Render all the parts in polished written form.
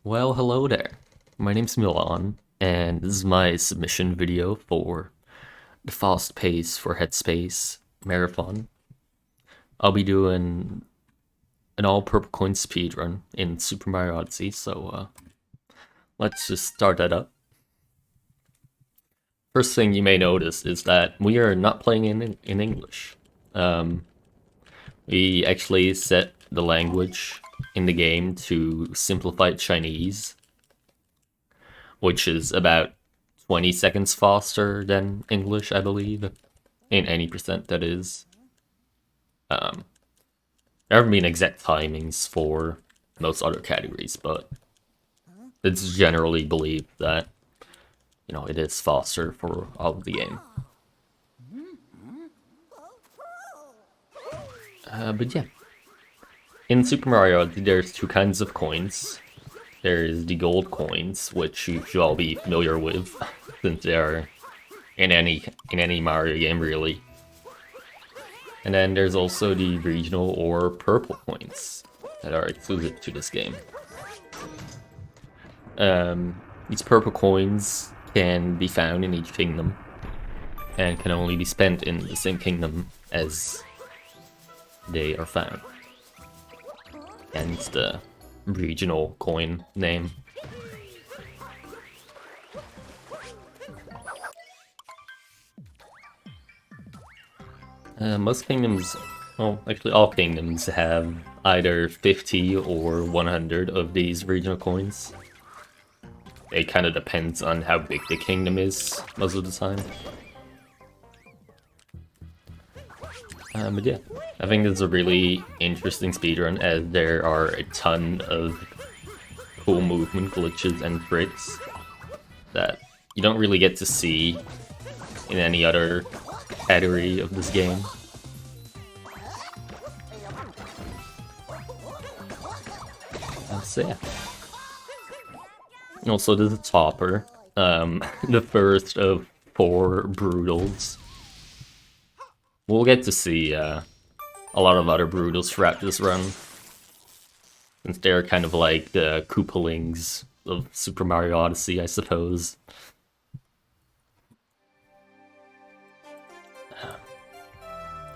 Well, hello there. My name's Milan, and this is my submission video for the fast pace for Headspace marathon. I'll be doing an all purple coin speedrun in Super Mario Odyssey, so let's just start that up. First thing you may notice is that we are not playing in English. We actually set the language in the game to simplified Chinese, which is about 20 seconds faster than English, I believe, in any percent that is. There haven't been exact timings for most other categories, but it's generally believed that, it is faster for all of the game. But yeah, in Super Mario, there's two kinds of coins. There's the gold coins, which you should all be familiar with, since they are in any Mario game, really. And then there's also the regional or purple coins that are exclusive to this game. These purple coins can be found in each kingdom, and can only be spent in the same kingdom as they are found. Hence the regional coin name. Most kingdoms, well, actually all kingdoms have either 50 or 100 of these regional coins. It kind of depends on how big the kingdom is most of the time. But yeah, I think this is a really interesting speedrun, as there are a ton of cool movement glitches and tricks that you don't really get to see in any other category of this game. So yeah. Also, there's a topper, the first of 4 brutals. We'll get to see a lot of other brutals throughout this run, since they're kind of like the Koopalings of Super Mario Odyssey, I suppose.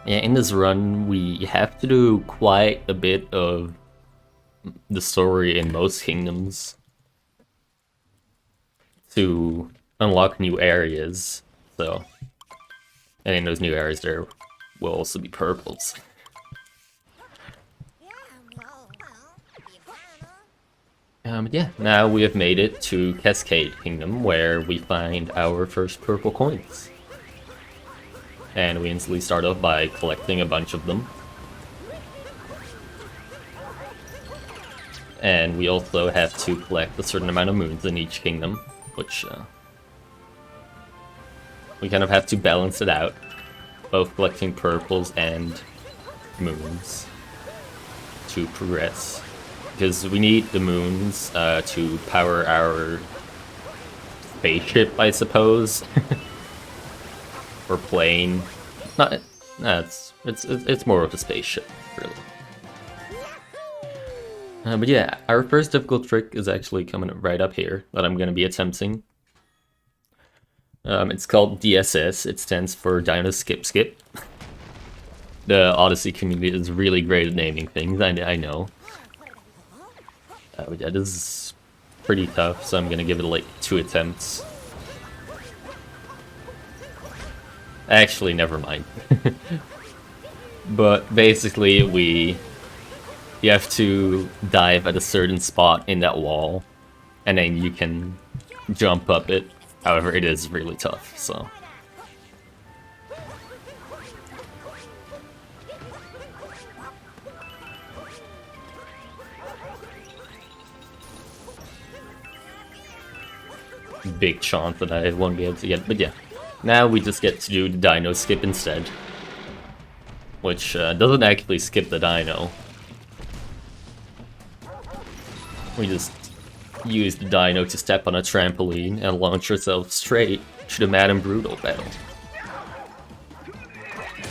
Yeah, in this run, we have to do quite a bit of the story in most kingdoms to unlock new areas, so... And in those new areas there will also be purples. Yeah, now we have made it to Cascade Kingdom, where we find our first purple coins. And we instantly start off by collecting a bunch of them. And we also have to collect a certain amount of moons in each kingdom, which we kind of have to balance it out, both collecting purples and moons to progress. Because we need the moons to power our spaceship, I suppose. Or plane. It's more of a spaceship, really. But yeah, our first difficult trick is actually coming right up here, that I'm going to be attempting. It's called DSS. It stands for Dino Skip Skip. The Odyssey community is really great at naming things, I know. But yeah, this is pretty tough, so I'm gonna give it like 2 attempts. Actually, never mind. But basically, you have to dive at a certain spot in that wall, and then you can jump up it. However, it is really tough, so... Big chance that I won't be able to get, but yeah. Now we just get to do the dino skip instead. Which doesn't actually skip the dino. We just use the dino to step on a trampoline and launch ourselves straight to the Mad and Brutal battle.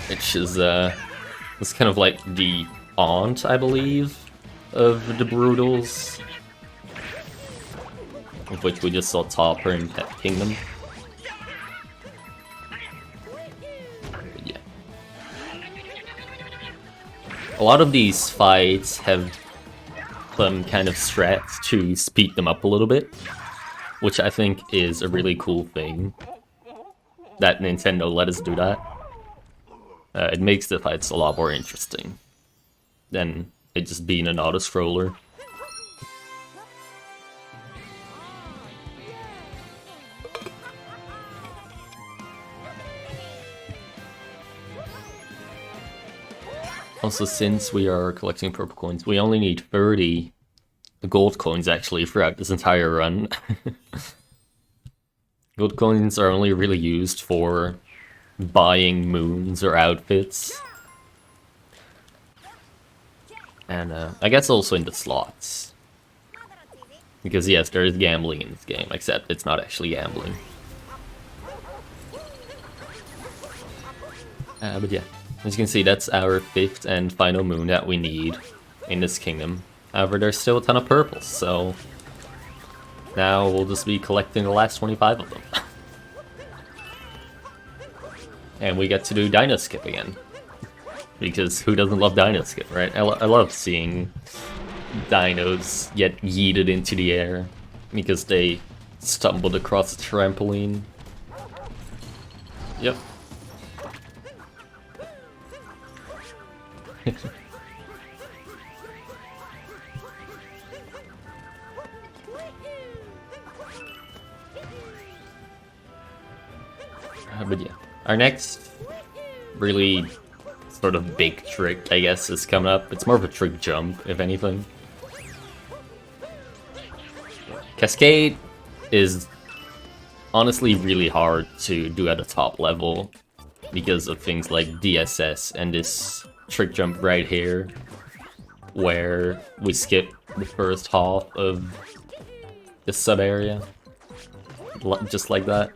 Which is it's kind of like the aunt, I believe, of the Brutals. of which we just saw Topper in Pet Kingdom. But yeah. A lot of these fights have some kind of strats to speed them up a little bit, which I think is a really cool thing that Nintendo let us do that. It makes the fights a lot more interesting than it just being an auto-scroller. Also, since we are collecting purple coins, we only need 30 gold coins actually throughout this entire run. Gold coins are only really used for buying moons or outfits. And I guess also in the slots. Because yes, there is gambling in this game, except it's not actually gambling. But yeah, as you can see, that's our 5th and final moon that we need in this kingdom. However, there's still a ton of purples, so now we'll just be collecting the last 25 of them. And we get to do Dino Skip again. Because who doesn't love Dino Skip, right? I love seeing dinos get yeeted into the air because they stumbled across a trampoline. Yep. But yeah, our next really sort of big trick, I guess, is coming up. It's more of a trick jump, if anything. Cascade is honestly really hard to do at a top level because of things like DSS and this trick jump right here, where we skip the first half of the sub area, just like that.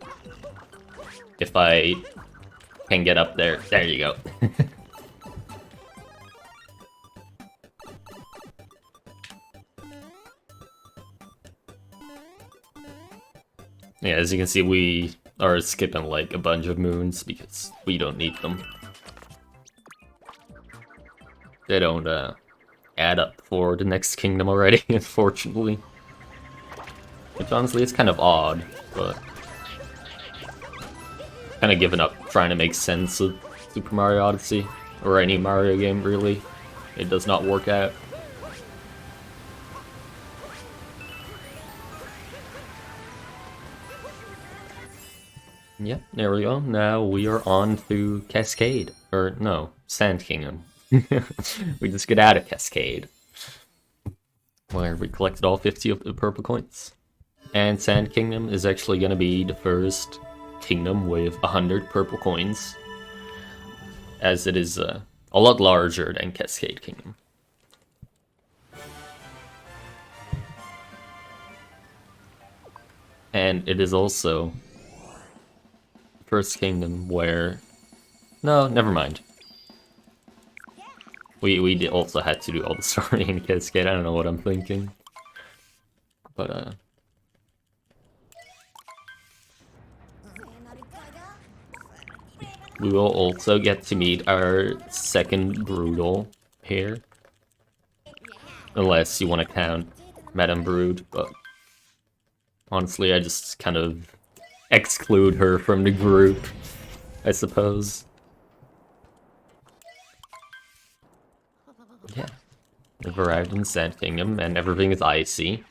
If I can get up there, there you go. Yeah, as you can see, we are skipping like a bunch of moons because we don't need them. They don't add up for the next kingdom already, unfortunately. Which honestly is kind of odd, but kind of given up trying to make sense of Super Mario Odyssey, or any Mario game really. It does not work out. Yep, there we go. Now we are on to Cascade. Or, no, Sand Kingdom. We just get out of Cascade, where we collected all 50 of the purple coins. And Sand Kingdom is actually going to be the first kingdom with 100 purple coins, as it is a lot larger than Cascade Kingdom. And it is also the first kingdom where... No, never mind. We also had to do all the story in Cascade. I don't know what I'm thinking. But, we will also get to meet our second Broodal here. Unless you want to count Madame Brood, but honestly I just kind of exclude her from the group, I suppose. Yeah, we've arrived in Sand Kingdom and everything is icy.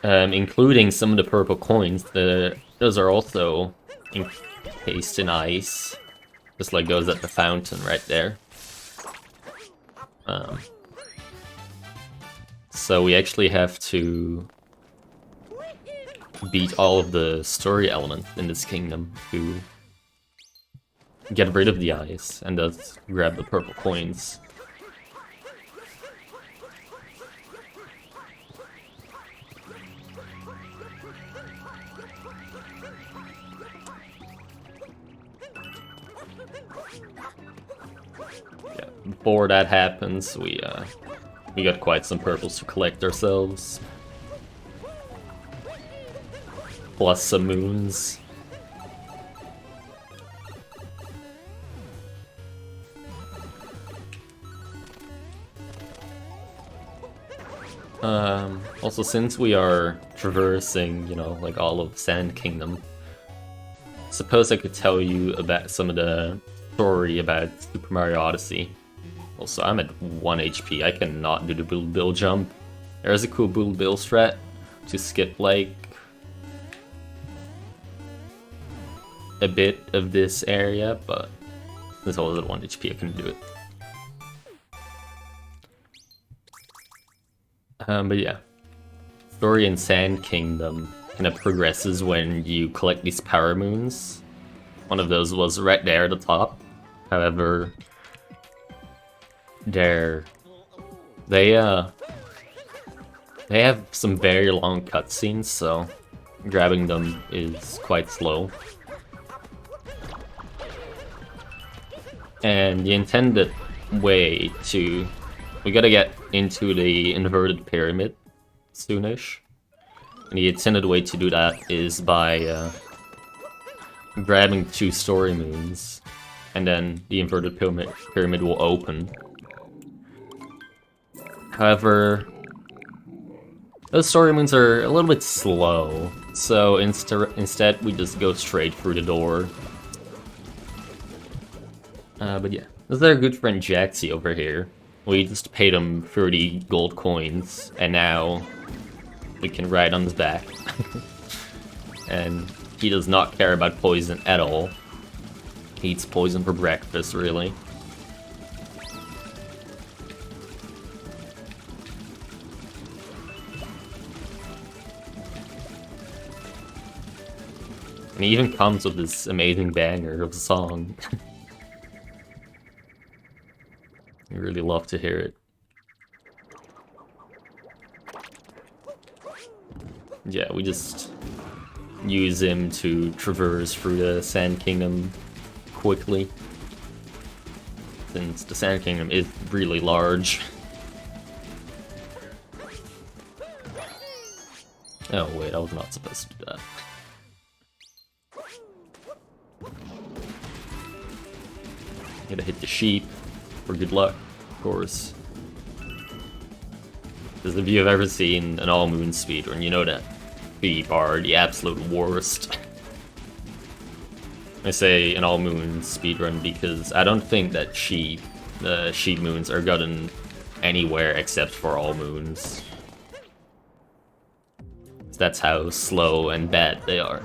Including some of the purple coins, those are also encased in ice, just like those at the fountain right there. So we actually have to beat all of the story elements in this kingdom to get rid of the ice and thus grab the purple coins. Yeah, before that happens, we got quite some purples to collect ourselves. plus some moons. Also, since we are traversing, you know, like all of Sand Kingdom, suppose I could tell you about some of the story about Super Mario Odyssey. Also, I'm at 1 HP. I cannot do the Bool Bill jump. There's a cool Bool Bill strat to skip like a bit of this area, but this all is at 1 HP. I couldn't do it. But yeah, story in Sand Kingdom kind of progresses when you collect these power moons. One of those was right there at the top. However, they have some very long cutscenes, so grabbing them is quite slow. And the intended way to... We gotta get into the inverted pyramid soonish. And the intended way to do that is by grabbing 2 story moons, and then the inverted pyramid will open. However, those story moons are a little bit slow, so instead we just go straight through the door. But yeah, this is our good friend Jaxie over here. We just paid him 30 gold coins, and now we can ride on his back. And he does not care about poison at all. He eats poison for breakfast, really. And he even comes with this amazing banger of a song. I really love to hear it. Yeah, we just use him to traverse through the Sand Kingdom quickly, since the Sand Kingdom is really large. Oh wait, I was not supposed to do that. Gotta hit the sheep for good luck, of course. Because if you've ever seen an all-moon speedrun, you know that sheep are the absolute worst. I say an all-moon speedrun because I don't think that the sheep moons are gotten anywhere except for all moons. That's how slow and bad they are.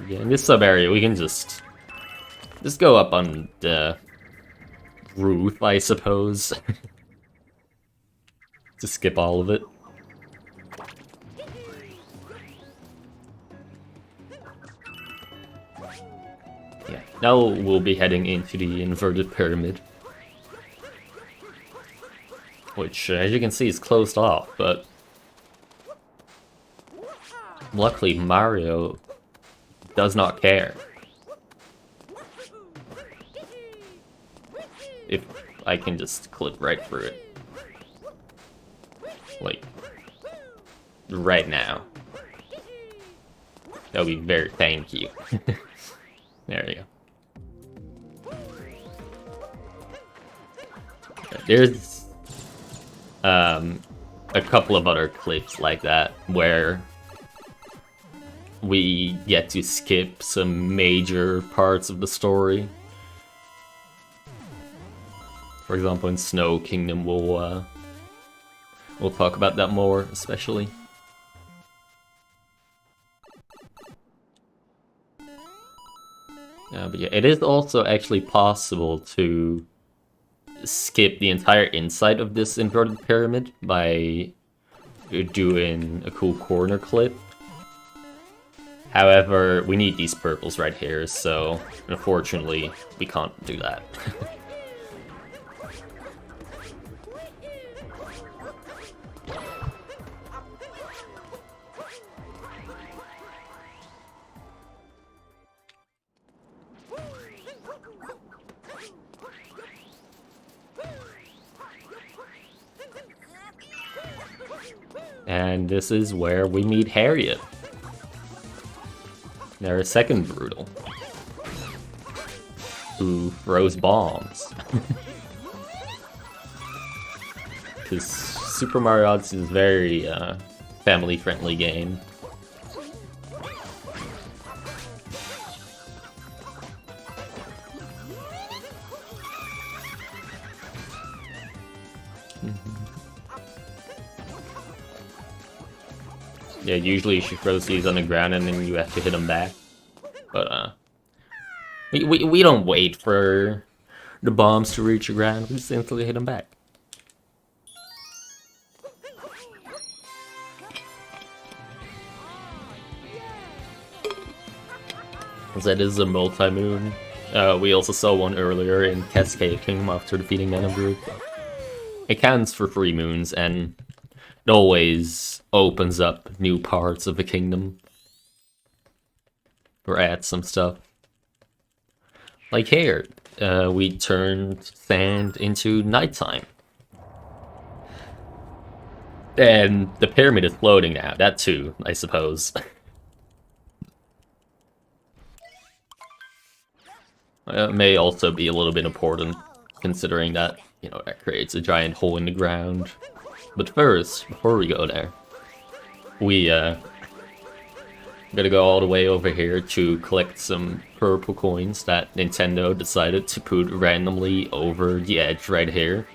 Yeah, in this sub-area, we can just go up on the roof, I suppose. To skip all of it. Yeah, now we'll be heading into the inverted pyramid. Which, as you can see, is closed off, but... luckily, Mario does not care. If I can just clip right through it. Like, right now. That would be very... thank you. There you go. There's a couple of other clips like that where we get to skip some major parts of the story. For example, in Snow Kingdom, we'll talk about that more, especially. But yeah, it is also actually possible to skip the entire inside of this inverted pyramid by doing a cool corner clip. However, we need these purples right here, so unfortunately, we can't do that. And this is where we meet Harriet. They're a second Brutal, who throws bombs. Because Super Mario Odyssey is a very family-friendly game. Yeah, usually she throws these on the ground and then you have to hit them back. But we don't wait for the bombs to reach the ground. We just instantly hit them back. That is a multi-moon. We also saw one earlier in Cascade Kingdom after defeating Nana Group. It counts for 3 moons, and it always opens up new parts of the kingdom. Or adds some stuff. Like here, we turned sand into nighttime. And the pyramid is floating now, that too, I suppose. It may also be a little bit important, considering that, you know, that creates a giant hole in the ground. But first, before we go there, we gotta go all the way over here to collect some purple coins that Nintendo decided to put randomly over the edge right here.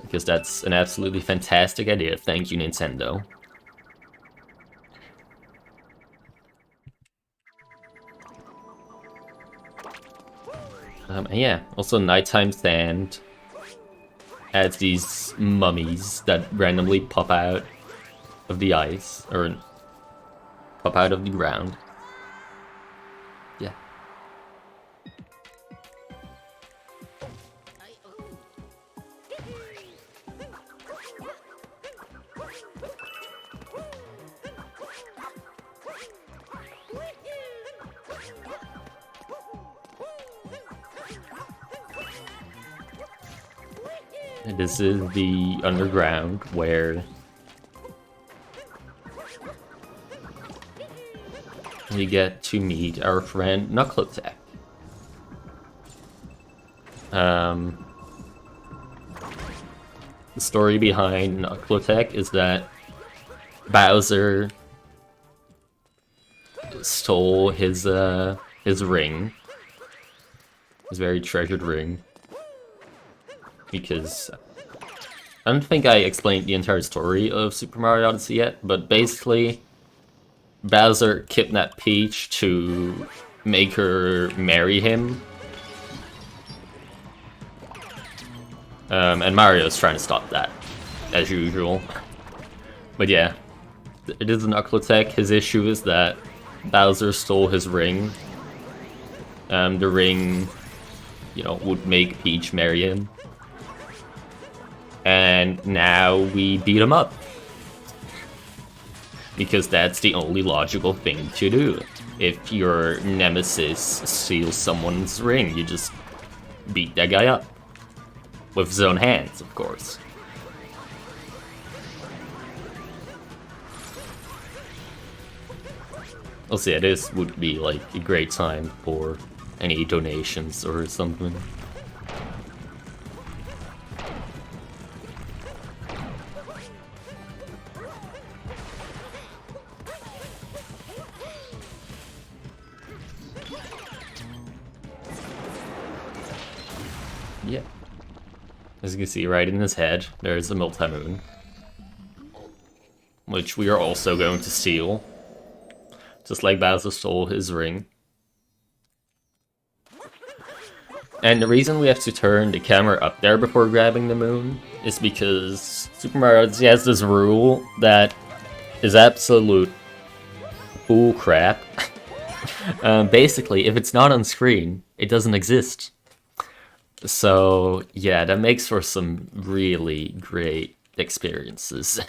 Because that's an absolutely fantastic idea. Thank you, Nintendo. And yeah, also nighttime sand adds these mummies that randomly pop out of the ice, or pop out of the ground. Yeah. This is the underground where we get to meet our friend Knuckletech. The story behind Knuckletech is that Bowser stole his ring, his very treasured ring. Because I don't think I explained the entire story of Super Mario Odyssey yet, but basically Bowser kidnapped Peach to make her marry him. And Mario's trying to stop that, as usual. But yeah, it is Knuckletech. His issue is that Bowser stole his ring. The ring, you know, would make Peach marry him. And now we beat him up. Because that's the only logical thing to do. If your nemesis steals someone's ring, you just beat that guy up. With his own hands, of course. Also, yeah, this would be like a great time for any donations or something. Yeah. As you can see, right in his head, there's a multi-moon. Which we are also going to steal. Just like Bowser stole his ring. And the reason we have to turn the camera up there before grabbing the moon is because Super Mario Odyssey has this rule that is absolute bull crap. Basically, if it's not on screen, it doesn't exist. So, yeah, that makes for some really great experiences.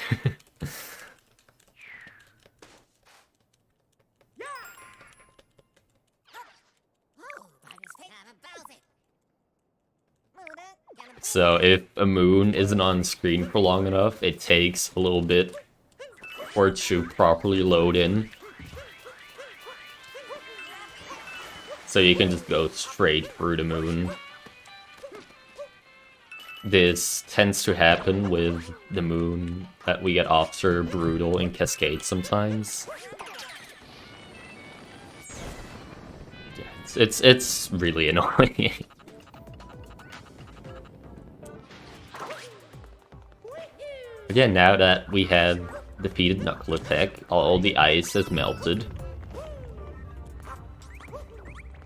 So if a moon isn't on screen for long enough, it takes a little bit for it to properly load in. So you can just go straight through the moon. This tends to happen with the moon that we get after Brutal and Cascade sometimes. Yeah, it's really annoying. Again, now that we have defeated Knuckle Attack, all the ice has melted.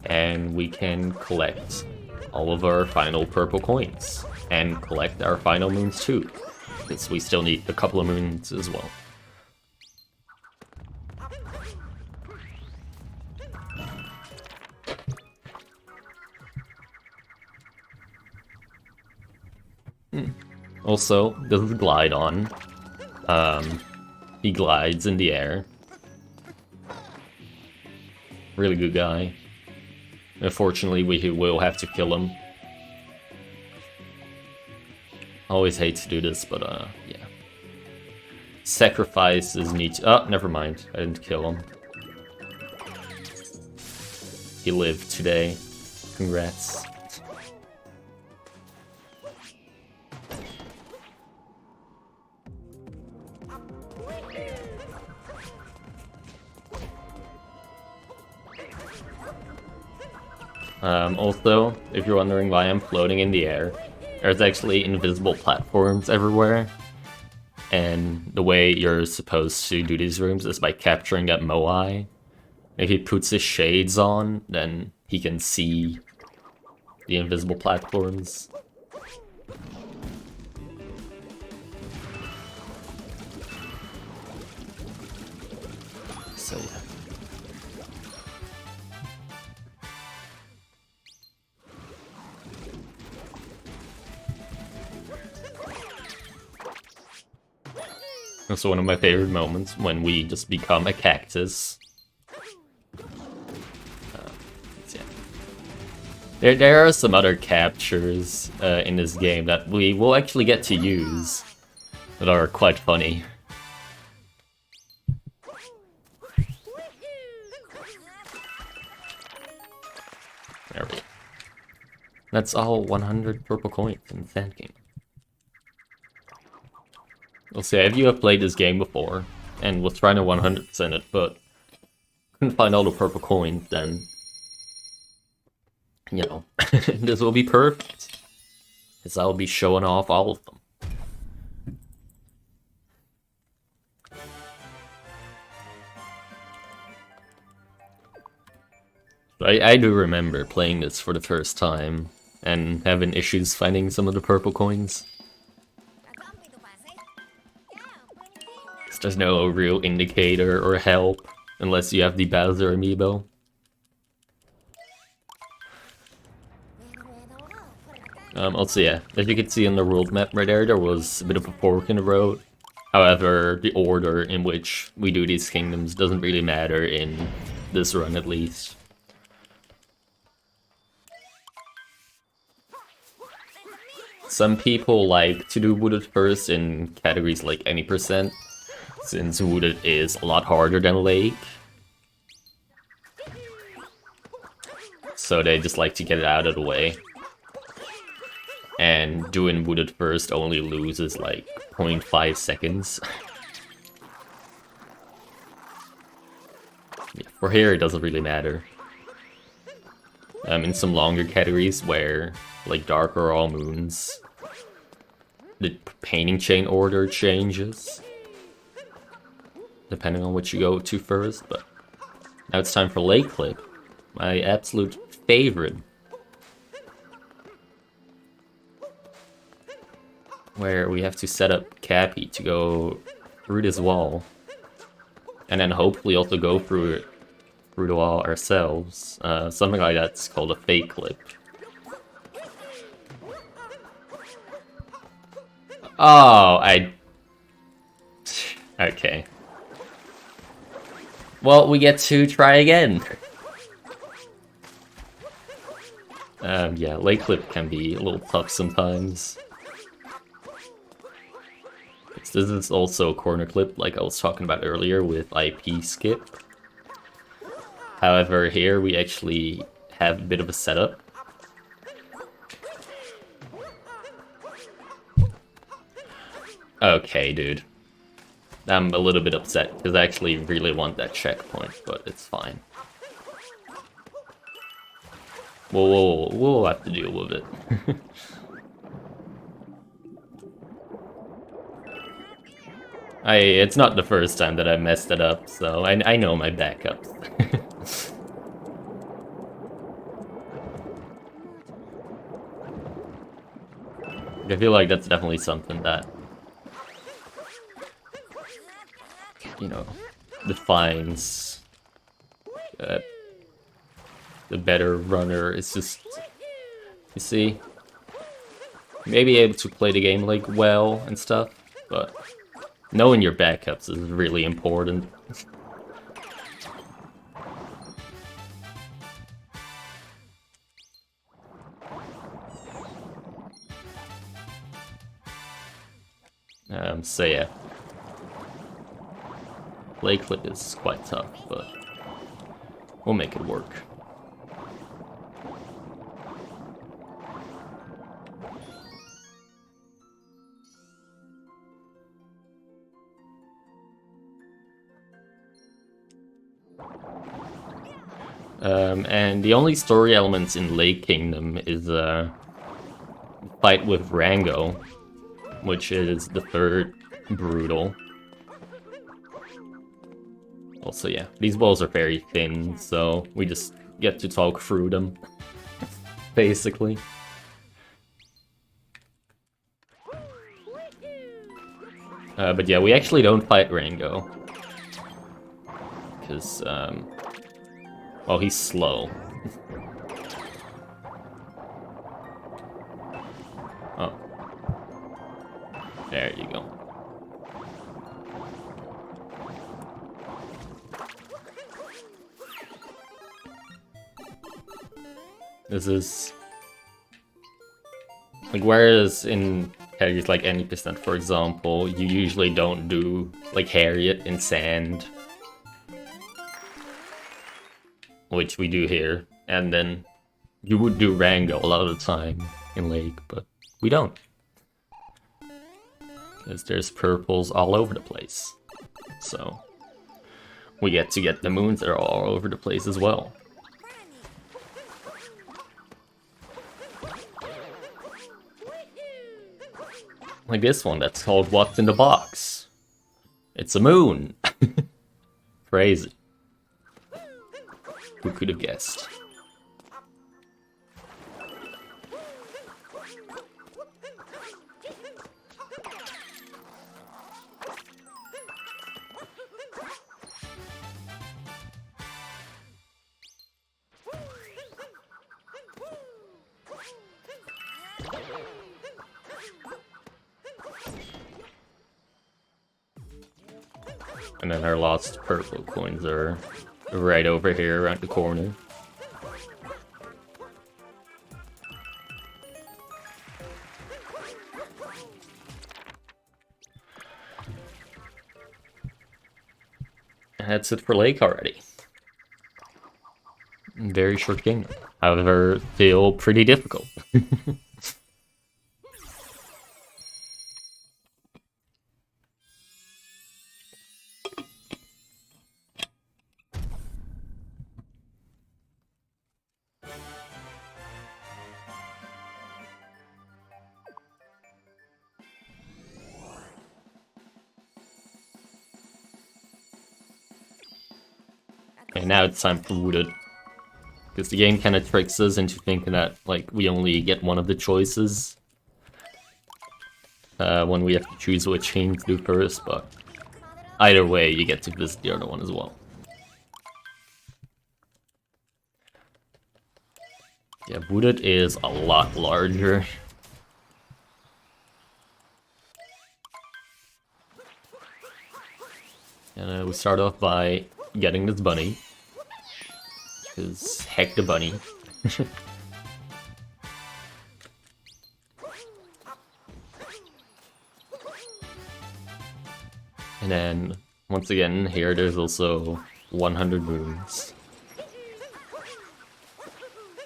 And we can collect all of our final purple coins. And collect our final moons too. Because we still need a couple of moons as well. Also, this is Glide-On. He glides in the air. Really good guy. Unfortunately, we will have to kill him. Always hate to do this, but yeah. Sacrifices need to... Oh, never mind. I didn't kill him. He lived today. Congrats. Also, if you're wondering why I'm floating in the air, there's actually invisible platforms everywhere. And the way you're supposed to do these rooms is by capturing that Moai. If he puts his shades on, then he can see the invisible platforms. So yeah. Also one of my favorite moments when we just become a cactus. Yeah. There are some other captures in this game that we will actually get to use that are quite funny. There we go. That's all 100 purple coins in the Sand King. We'll see, if you have played this game before and was trying to 100% it, but couldn't find all the purple coins, then, you know, this will be perfect. Because I'll be showing off all of them. I do remember playing this for the first time and having issues finding some of the purple coins. There's no real indicator or help unless you have the Bowser amiibo. Also, yeah, as you can see on the world map right there, there was a bit of a fork in the road. However, the order in which we do these kingdoms doesn't really matter in this run, at least. Some people like to do Wooded first in categories like any percent, since Wooded is a lot harder than Lake. So they just like to get it out of the way. And doing Wooded first only loses like 0.5 seconds. Yeah, for here it doesn't really matter. In some longer categories where, like Dark or All Moons, the painting chain order changes depending on what you go to first, but now it's time for Lake Clip, my absolute favorite. Where we have to set up Cappy to go through this wall, and then hopefully also go through the wall ourselves. Something like that's called a fake clip. Oh, okay. Well, we get to try again. Yeah, Lake Clip can be a little tough sometimes. This is also a corner clip, like I was talking about earlier with IP skip. However, here we actually have a bit of a setup. Okay, dude. I'm a little bit upset, because I actually really want that checkpoint, but it's fine. We'll have to deal with it. It's not the first time that I messed it up, so I know my backups. I feel like that's definitely something that, you know, defines the better runner. It's just, you see, you may be able to play the game like well and stuff, but knowing your backups is really important. So yeah, play clip is quite tough, but we'll make it work. And the only story elements in Lake Kingdom is fight with Rango, which is the third brutal. Also, yeah, these walls are very thin, so we just get to talk through them, basically. But yeah, we actually don't fight Rango. Because, well, he's slow. Oh. There you go. This is... like, whereas in categories like any percent, for example, you usually don't do, like, Harriet in Sand. Which we do here. And then you would do Rango a lot of the time in Lake, but we don't. Because there's purples all over the place. So we get to get the moons that are all over the place as well. Like this one that's called What's in the Box? It's a moon! Crazy. Who could have guessed? And then our lost purple coins are right over here around the corner. And that's it for Lake already. Very short game. However, still pretty difficult. And now it's time for Wooded. Because the game kind of tricks us into thinking that, like, we only get one of the choices when we have to choose which game to do first, but either way, you get to visit the other one as well. Yeah, Wooded is a lot larger. And we start off by getting this bunny. Because heck the bunny. And then, once again, here there's also 100 moons.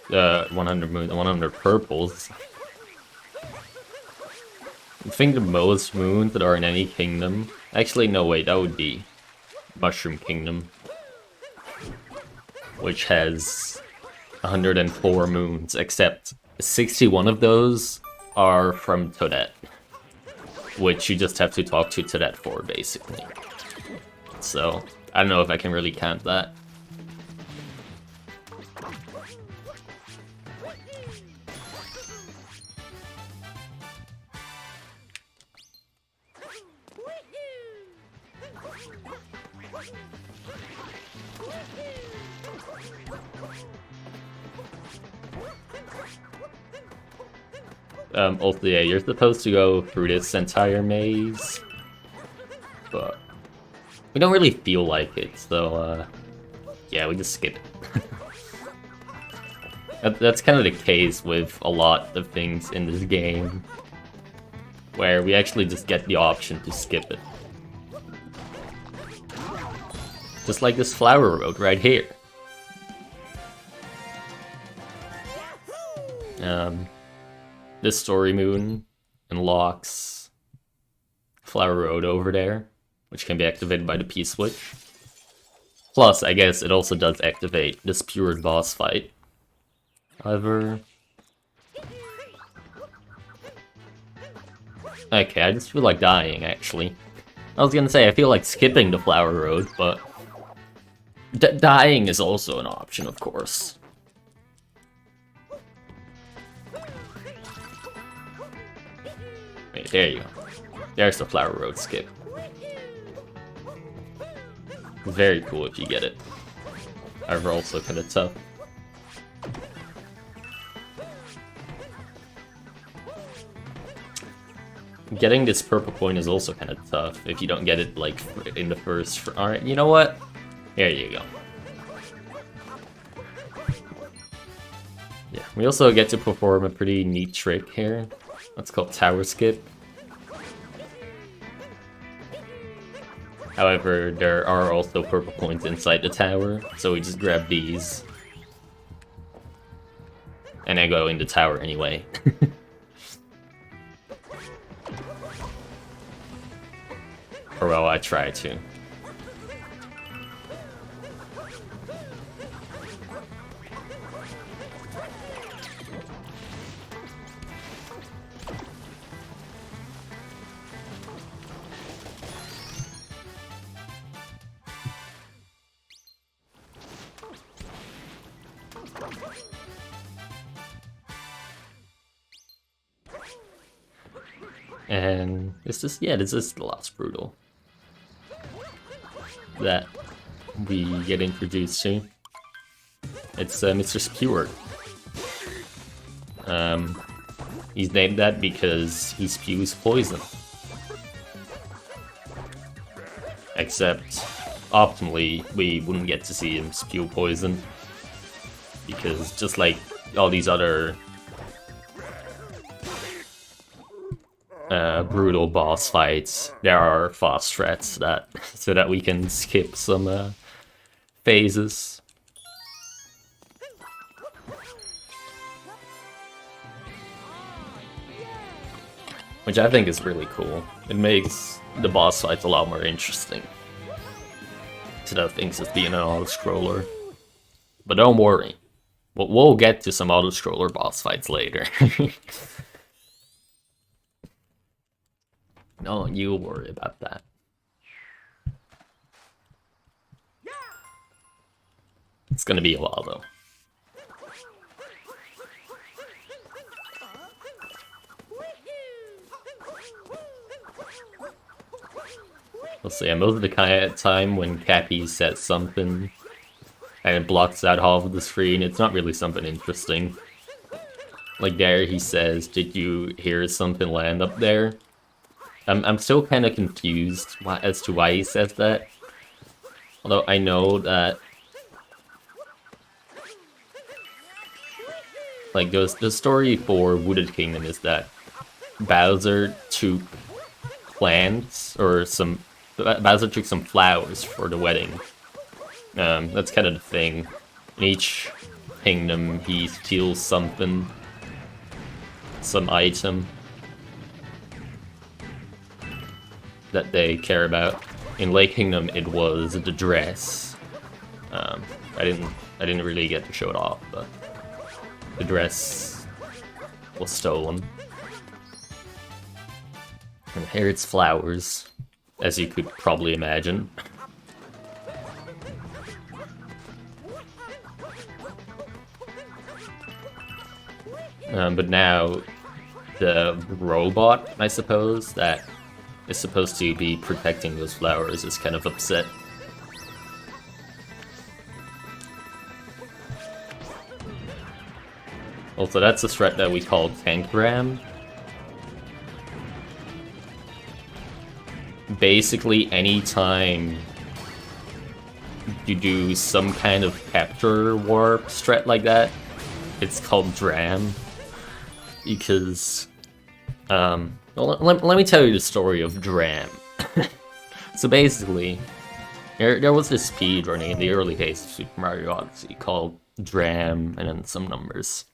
100 moons, 100 purples. I think the most moons that are in any kingdom... Actually, no, wait, that would be Mushroom Kingdom. Which has 104 moons, except 61 of those are from Toadette. Which you just have to talk to Toadette for, basically. So, I don't know if I can really count that. Also, yeah, you're supposed to go through this entire maze, but we don't really feel like it, so, yeah, we just skip it. That's kind of the case with a lot of things in this game, where we actually just get the option to skip it. Just like this flower road right here. This story moon unlocks Flower Road over there, which can be activated by the P-switch. Plus, I guess it also does activate this pure boss fight. However... Okay, I just feel like dying, actually. I was gonna say, I feel like skipping the Flower Road, but... dying is also an option, of course. Wait, there you go. There's the Flower Road skip. Very cool if you get it. However, also kind of tough. Getting this purple coin is also kind of tough if you don't get it, like, in the first... Alright, you know what? There you go. Yeah, we also get to perform a pretty neat trick here. That's called Tower Skip. However, there are also purple coins inside the tower, so we just grab these. And I go in the tower anyway. Or well, I try to. And this is the last Brutal that we get introduced to. It's Mr. Skewer. He's named that because he spews poison. Except, optimally, we wouldn't get to see him spew poison. Because just like all these other brutal boss fights, there are fast threats that so that we can skip some phases. Which I think is really cool. It makes the boss fights a lot more interesting. Instead of things just being an auto-scroller. But don't worry. We'll get to some auto-scroller boss fights later. Don't you worry about that. It's gonna be a while though. Let's see, most of the time when Cappy says something and it blocks out half of the screen, it's not really something interesting. Like there he says, "Did you hear something land up there?" I'm still kind of confused as to why he says that. Although I know that... Like, the story for Wooded Kingdom is that Bowser took plants, or some Bowser took some flowers for the wedding. That's kind of the thing. In each kingdom, he steals something, some item that they care about. In Lake Kingdom, it was the dress. I didn't really get to show it off, but the dress was stolen. And here it's flowers, as you could probably imagine. But now, the robot, I suppose, that is supposed to be protecting those flowers is kind of upset. Also, that's a threat that we call Tankram. Basically, anytime you do some kind of capture warp strat like that, it's called Dram. Because, well, let me tell you the story of Dram. So basically, there was this speedrunning in the early days of Super Mario Odyssey called Dram and then some numbers.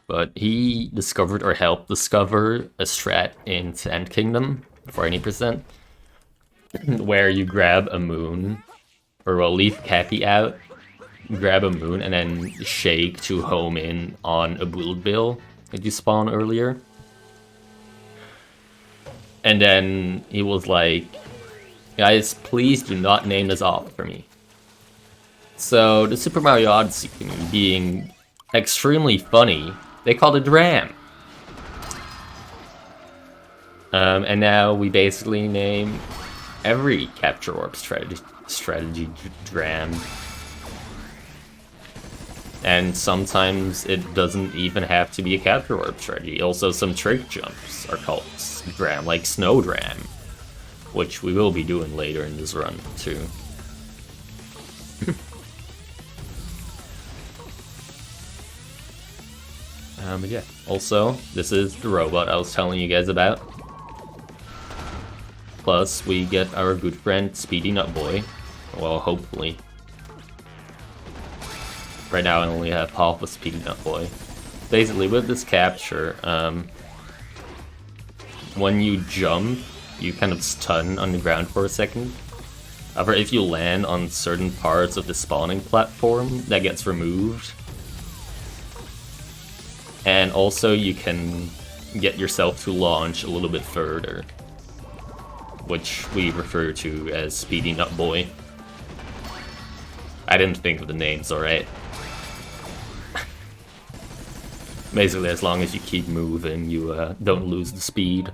But he discovered or helped discover a strat in Sand Kingdom for any percent, where you grab a moon, or well, leave Cappy out, grab a moon, and then shake to home in on a build bill that you spawned earlier. And then he was like, guys, please do not name this off for me. So the Super Mario Odyssey community, being extremely funny, they called it Dram. And now we basically name every capture warp strategy Dram. And sometimes it doesn't even have to be a capture warp strategy. Also, some trick jumps are called Dram, like Snow Dram, which we will be doing later in this run too. But yeah, also, this is the robot I was telling you guys about. Plus, we get our good friend Speedy Nutboy. Well, hopefully. Right now I only have half a Speedy Nutboy. Basically, with this capture, when you jump, you kind of stun on the ground for a second. However, if you land on certain parts of the spawning platform, that gets removed. And also you can get yourself to launch a little bit further, which we refer to as Speedy Nutboy. I didn't think of the names, alright? Basically, as long as you keep moving, you don't lose the speed.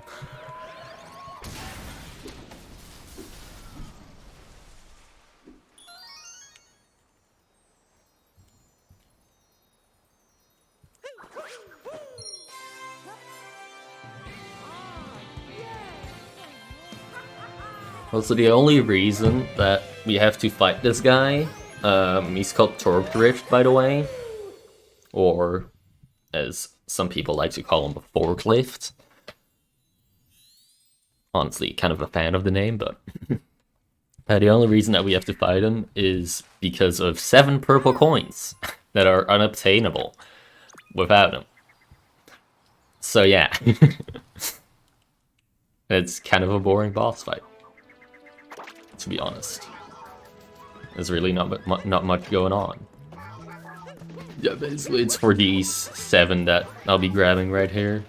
Also, the only reason that we have to fight this guy, he's called Torque Drift, by the way, or as some people like to call him, a forklift. Honestly, kind of a fan of the name, but the only reason that we have to fight him is because of 7 purple coins that are unobtainable without him. So yeah, it's kind of a boring boss fight, to be honest. There's really not much going on. Yeah, basically it's for these 7 that I'll be grabbing right here.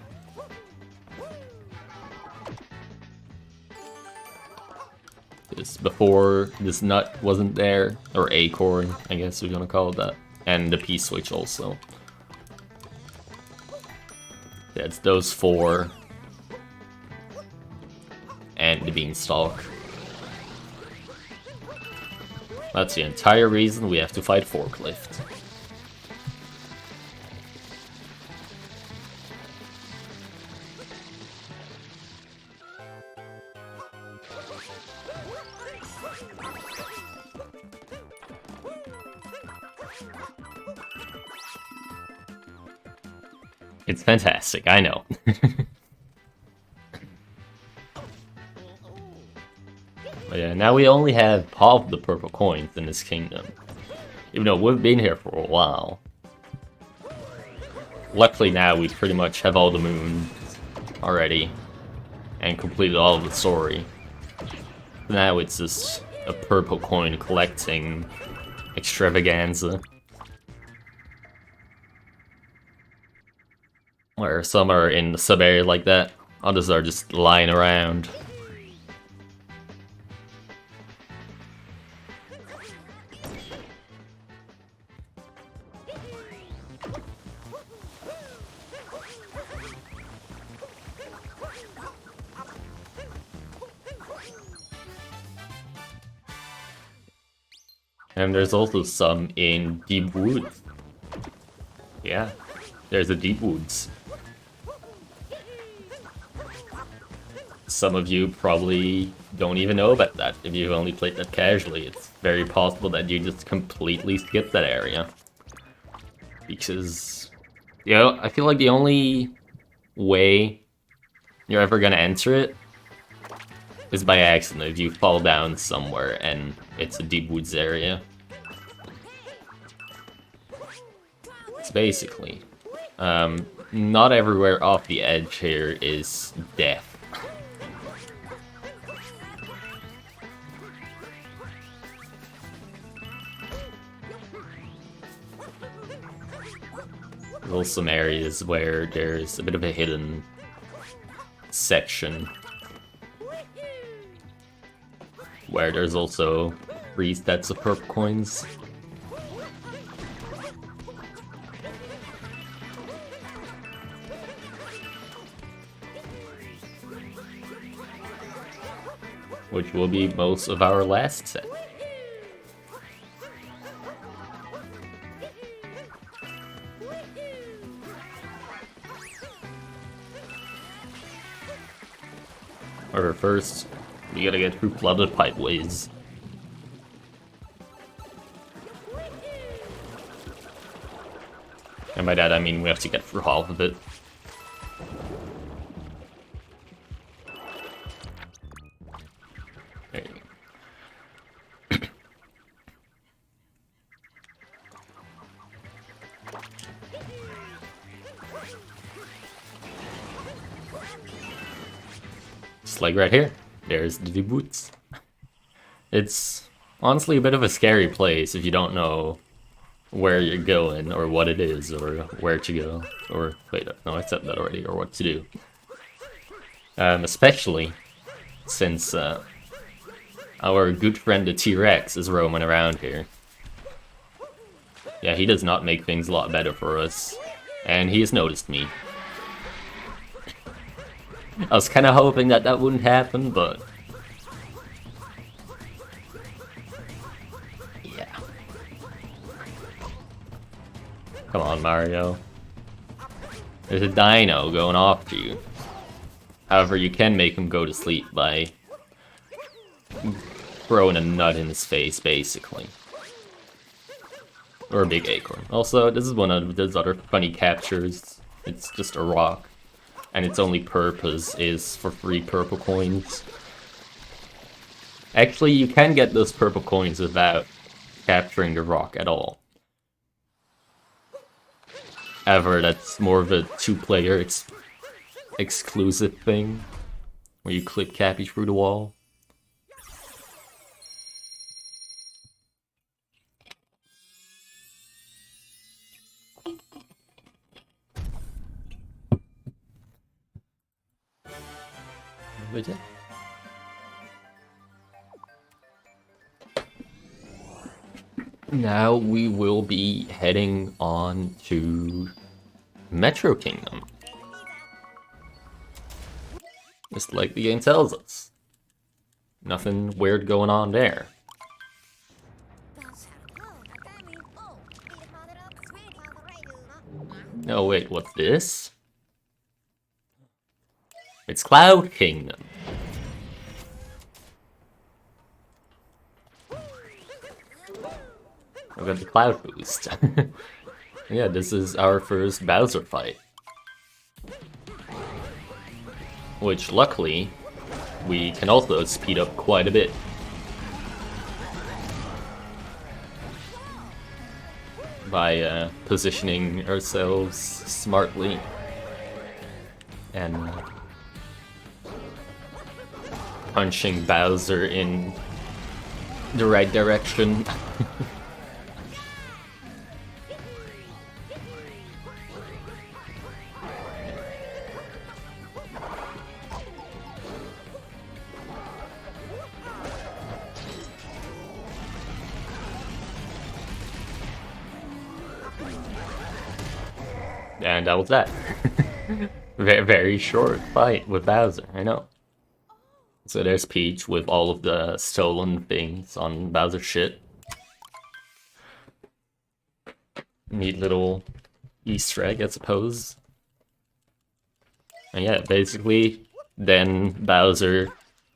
Before, this nut wasn't there, or acorn, I guess we're gonna call it that, and the P-switch also. Yeah, it's those 4, and the beanstalk. That's the entire reason we have to fight Forklift. It's fantastic, I know. But yeah, now we only have half the purple coins in this kingdom. Even though we've been here for a while. Luckily now we pretty much have all the moons already. And completed all of the story. Now it's just a purple coin collecting extravaganza. Where some are in the sub-area like that, others are just lying around. And there's also some in deep woods. Yeah, there's a deep woods. Some of you probably don't even know about that if you've only played that casually. It's very possible that you just completely skip that area. Because, you know, I feel like the only way you're ever gonna enter it is by accident, if you fall down somewhere and it's a deep woods area. It's basically, not everywhere off the edge here is death. There's also some areas where there's a bit of a hidden section where there's also 3 sets of purple coins. Which will be most of our last set. However, first, we gotta get through flooded pipeways. And by that I mean we have to get through half of it. There you go. Just like right here. There's the boots. It's honestly a bit of a scary place if you don't know where you're going, or what it is, or where to go, or wait, no, I said that already, or what to do. Especially since our good friend the T-Rex is roaming around here. Yeah, he does not make things a lot better for us, and he has noticed me. I was kind of hoping that that wouldn't happen, but yeah. Come on, Mario. There's a dino going after you. However, you can make him go to sleep by throwing a nut in his face, basically. Or a big acorn. Also, this is one of those other funny captures. It's just a rock. And its only purpose is for 3 purple coins. Actually, you can get those purple coins without capturing the rock at all. However, that's more of a 2-player exclusive thing, where you clip Cappy through the wall. But yeah. Now we will be heading on to Metro Kingdom. Just like the game tells us. Nothing weird going on there. Oh wait, what's this? It's Cloud Kingdom. I've got the Cloud Boost. Yeah, this is our first Bowser fight. Which, luckily, we can also speed up quite a bit. by positioning ourselves smartly and punching Bowser in the right direction. And that was that. Very short fight with Bowser, I know. So there's Peach with all of the stolen things on Bowser's shit. Neat little Easter egg, I suppose. And yeah, basically, then Bowser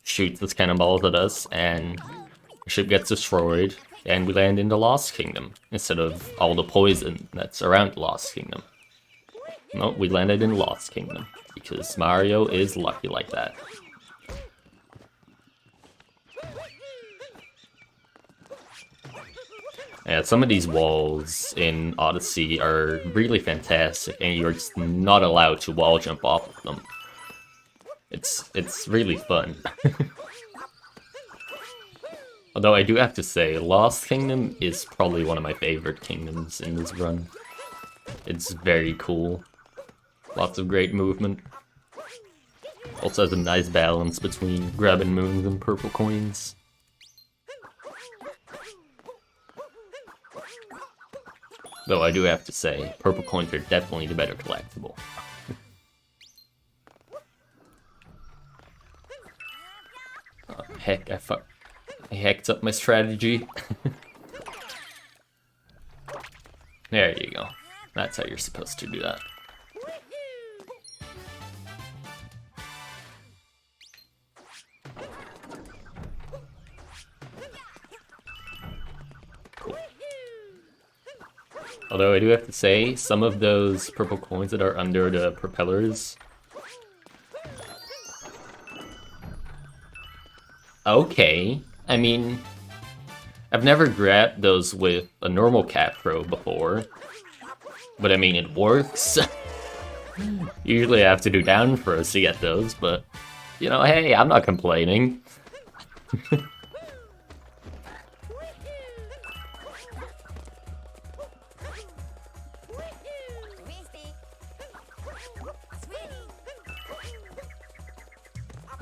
shoots his cannonballs at us, and the ship gets destroyed, and we land in the Lost Kingdom, instead of all the poison that's around the Lost Kingdom. No, we landed in Lost Kingdom, because Mario is lucky like that. Yeah, some of these walls in Odyssey are really fantastic, and you're just not allowed to wall jump off of them. It's really fun. Although I do have to say, Lost Kingdom is probably one of my favorite kingdoms in this run. It's very cool. Lots of great movement. Also has a nice balance between grabbing moons and purple coins. Though I do have to say, purple coins are definitely the better collectible. Oh, heck, I hacked up my strategy. There you go. That's how you're supposed to do that. Although I do have to say, some of those purple coins that are under the propellers... Okay, I mean... I've never grabbed those with a normal cat throw before. But I mean, it works. Usually I have to do down throws to get those, but... You know, hey, I'm not complaining.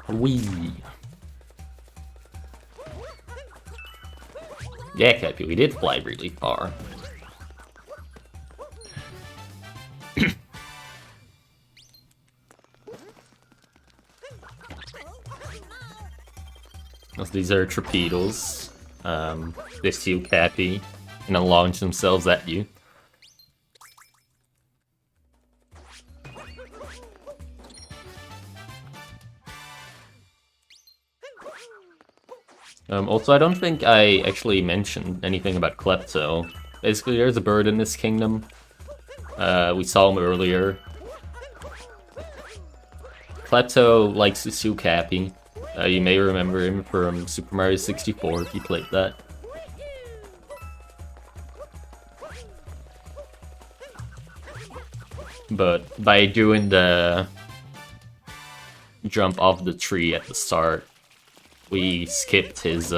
Wee. Yeah, Cappy, we did fly really far. These are torpedoes. They steal Cappy and then launch themselves at you. Also, I don't think I actually mentioned anything about Klepto. Basically, there's a bird in this kingdom. We saw him earlier. Klepto likes to sue Cappy. You may remember him from Super Mario 64 if you played that. But by doing the jump off the tree at the start, we skipped his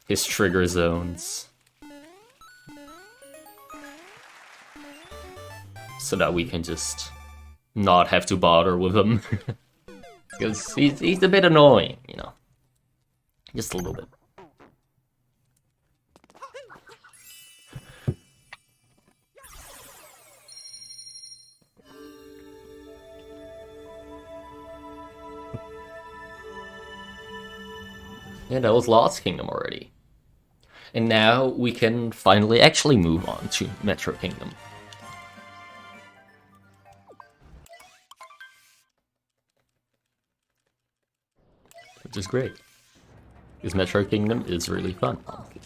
trigger zones. So that we can just not have to bother with him. Because he's a bit annoying, you know. Just a little bit. Yeah, that was Lost Kingdom already. And now we can finally actually move on to Metro Kingdom. Which is great. Because Metro Kingdom is really fun, honestly.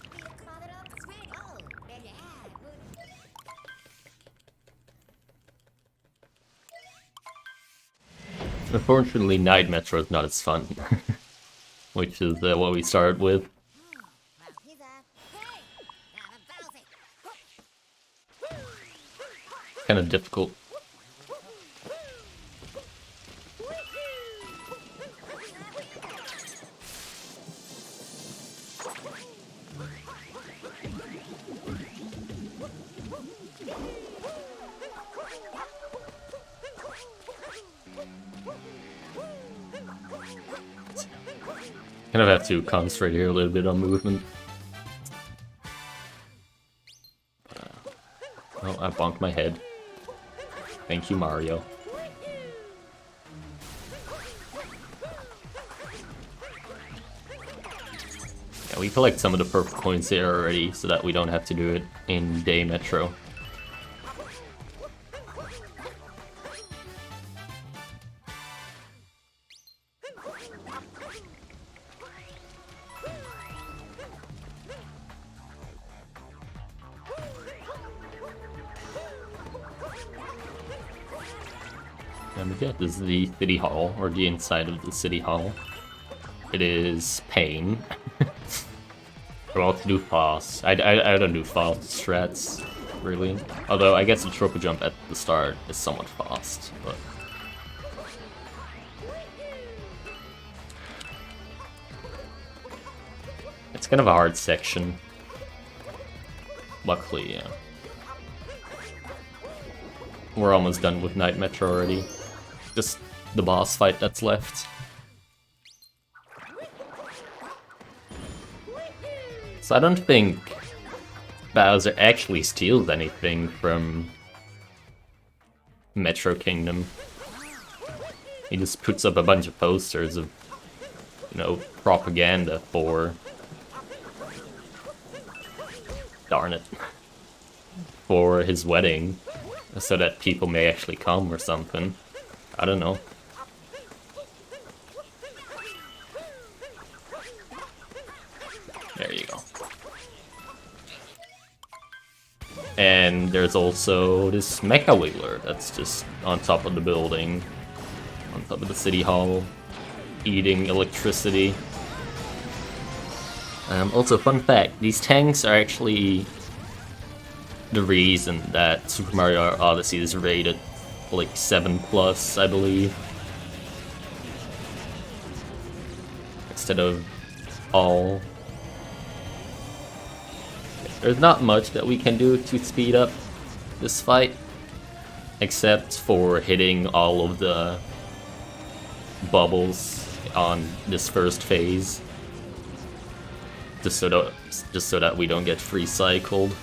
Unfortunately, Night Metro is not as fun. Which is what we started with. of difficult. Kind of have to concentrate here a little bit on movement. Oh, I bonked my head. Thank you, Mario. Yeah, we collect some of the purple coins here already, so that we don't have to do it in Day Metro. And yeah, this is the city hall, or the inside of the city hall. It is pain. We're all to do fast. I don't do fast strats, really. Although I guess the triple jump at the start is somewhat fast, but... It's kind of a hard section. Luckily, yeah. We're almost done with Night Metro already. Just the boss fight that's left. So I don't think Bowser actually steals anything from Metro Kingdom. He just puts up a bunch of posters of, you know, propaganda for... Darn it. For his wedding. So that people may actually come or something. I don't know. There you go. And there's also this Mecha Wiggler that's just on top of the building. On top of the city hall. Eating electricity. Also, fun fact, these tanks are actually the reason that Super Mario Odyssey is rated like 7+, I believe. Instead of all. There's not much that we can do to speed up this fight, except for hitting all of the bubbles on this first phase. Just so that we don't get free cycled.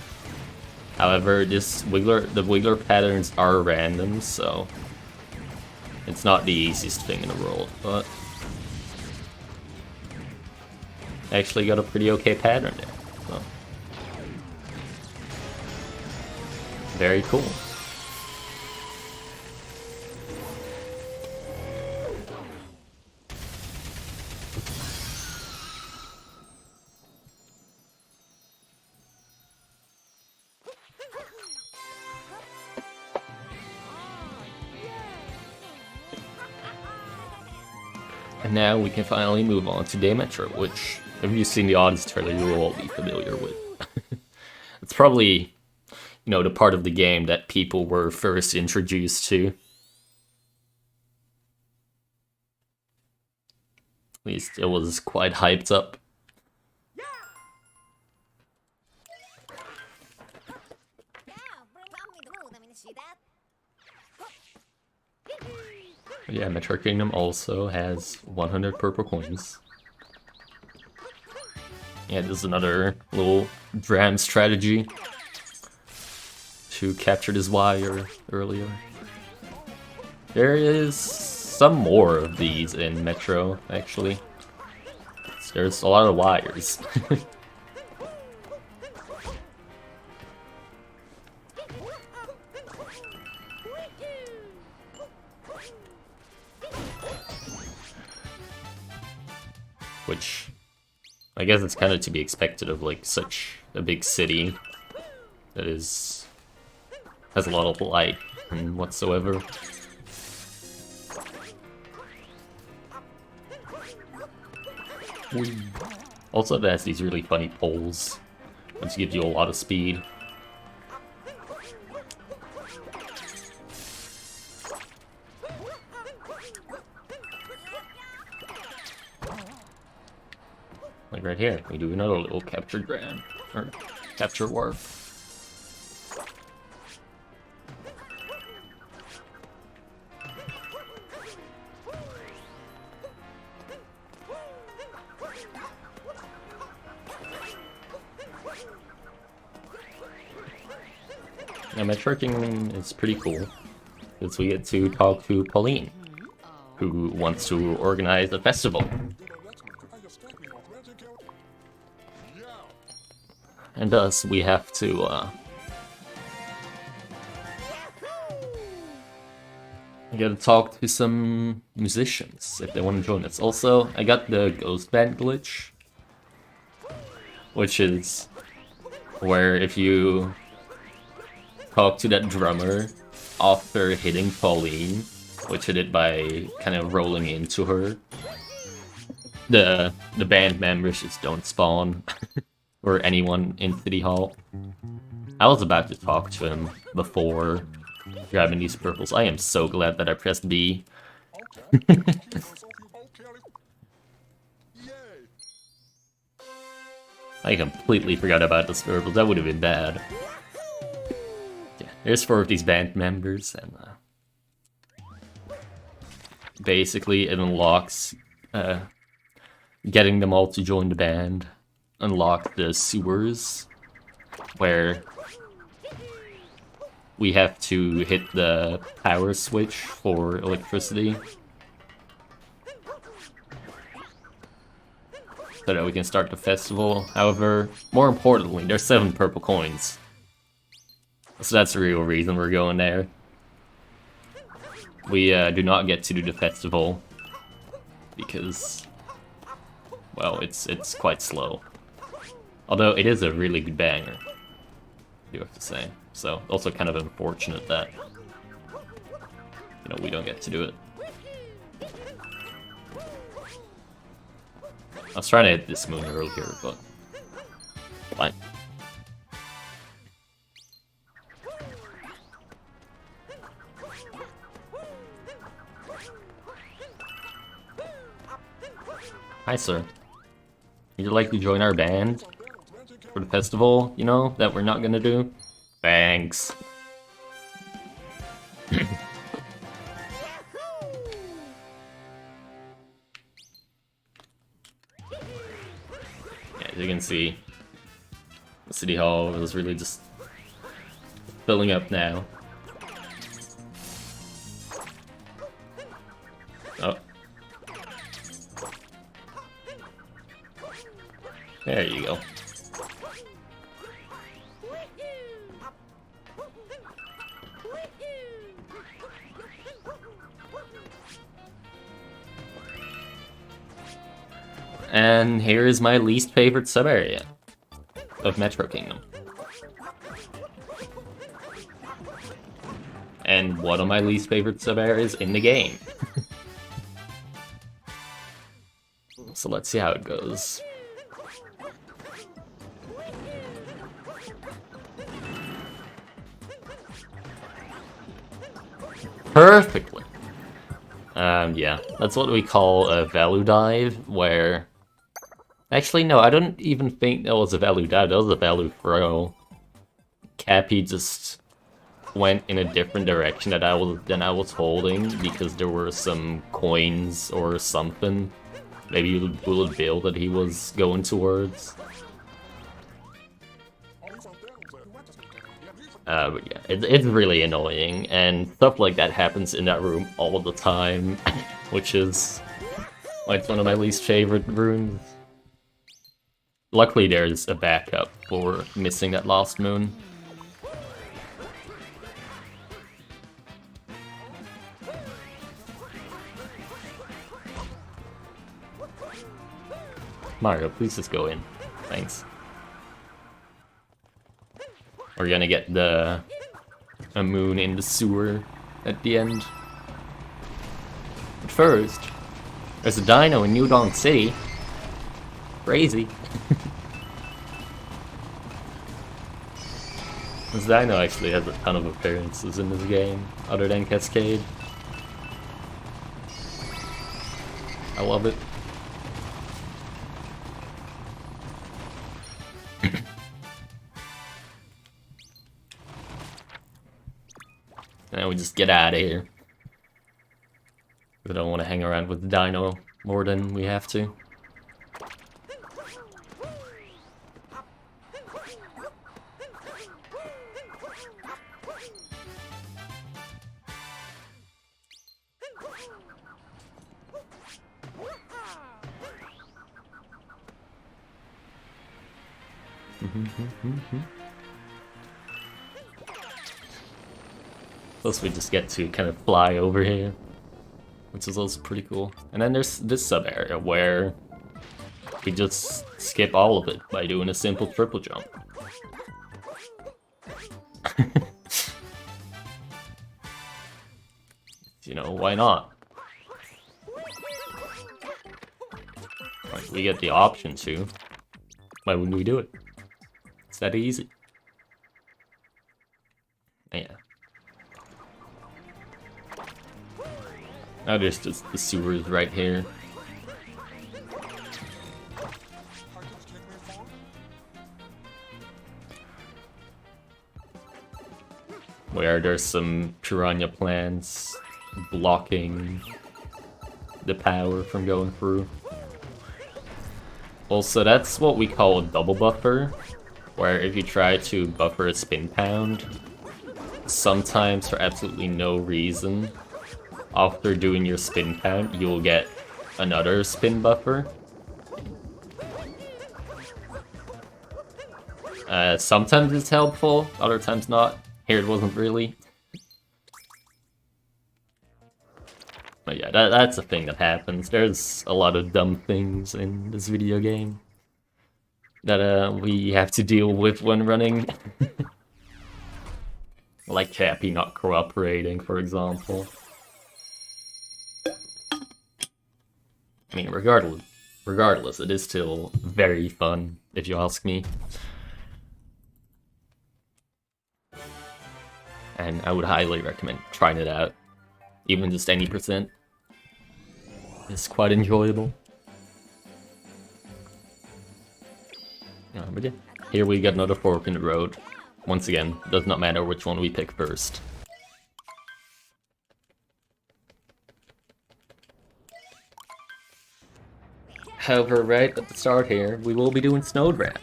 However, the Wiggler patterns are random, so it's not the easiest thing in the world, but I actually got a pretty okay pattern there. So. Very cool. And now we can finally move on to Day Metro, which, if you've seen the Odyssey trailer, you will all be familiar with. It's probably, you know, the part of the game that people were first introduced to. At least it was quite hyped up. Yeah, Metro Kingdom also has 100 purple coins. Yeah, this is another little Dram strategy to capture this wire earlier. There is some more of these in Metro, actually. There's a lot of wires. Which, I guess it's kind of to be expected of like such a big city that has a lot of light and whatsoever. Also, it has these really funny poles, which give you a lot of speed. Like right here, we do another little capture grand, or capture warp. Now, networking is pretty cool, because we get to talk to Pauline, who wants to organize a festival. And thus, we have to, I gotta talk to some musicians if they want to join us. Also, I got the Ghost Band glitch, which is where if you talk to that drummer after hitting Pauline, which hit it by kind of rolling into her, the band members just don't spawn, or anyone in City Hall. I was about to talk to him before grabbing these purples. I am so glad that I pressed B. I completely forgot about the purples. That would have been bad. Yeah, there's 4 of these band members, and basically it unlocks getting them all to join the band. Unlock the sewers, where we have to hit the power switch for electricity so that we can start the festival. However, more importantly, there's 7 purple coins. So that's the real reason we're going there. We do not get to do the festival because, well, it's quite slow. Although it is a really good banger, you have to say. So also kind of unfortunate that, you know, we don't get to do it. I was trying to hit this moon earlier, but fine. Hi, sir. Would you like to join our band for the festival, you know, that we're not gonna do? Thanks. Yeah, as you can see, the City Hall is really just filling up now. Oh. There you go. And here is my least favorite sub-area of Metro Kingdom. And one of my least favorite sub-areas in the game. So let's see how it goes. Perfectly. Yeah, that's what we call a value dive, where... Actually, no, I don't even think that was a value dive, that was a value throw. Cappy just went in a different direction than I was holding, because there were some coins or something. Maybe a bullet bill that he was going towards. But yeah, it's really annoying, and stuff like that happens in that room all the time, which is like one of my least favorite rooms. Luckily there's a backup for missing that last moon. Mario, please just go in. Thanks. We're gonna get a moon in the sewer at the end. But first, there's a dino in New Donk City. Crazy. This dino actually has a ton of appearances in this game, other than Cascade. I love it. Now we just get out of here. We don't want to hang around with the dino more than we have to. Plus we just get to kind of fly over here, which is also pretty cool. And then there's this sub area where we just skip all of it by doing a simple triple jump. You know, why not? Like, we get the option to. Why wouldn't we do it? It's that easy. Yeah. Now there's just the sewers right here. Where there's some piranha plants blocking the power from going through. Also, that's what we call a double buffer, where if you try to buffer a spin pound, sometimes for absolutely no reason, after doing your spin pound, you'll get another spin buffer. Sometimes it's helpful, other times not. Here it wasn't really. But yeah, that's a thing that happens. There's a lot of dumb things in this video game that we have to deal with when running. Like Cappy not cooperating, for example. I mean, regardless, it is still very fun, if you ask me. And I would highly recommend trying it out. Even just any percent. It's quite enjoyable. But yeah, here we get another fork in the road. Once again, does not matter which one we pick first. However, right at the start here, we will be doing Snowdram,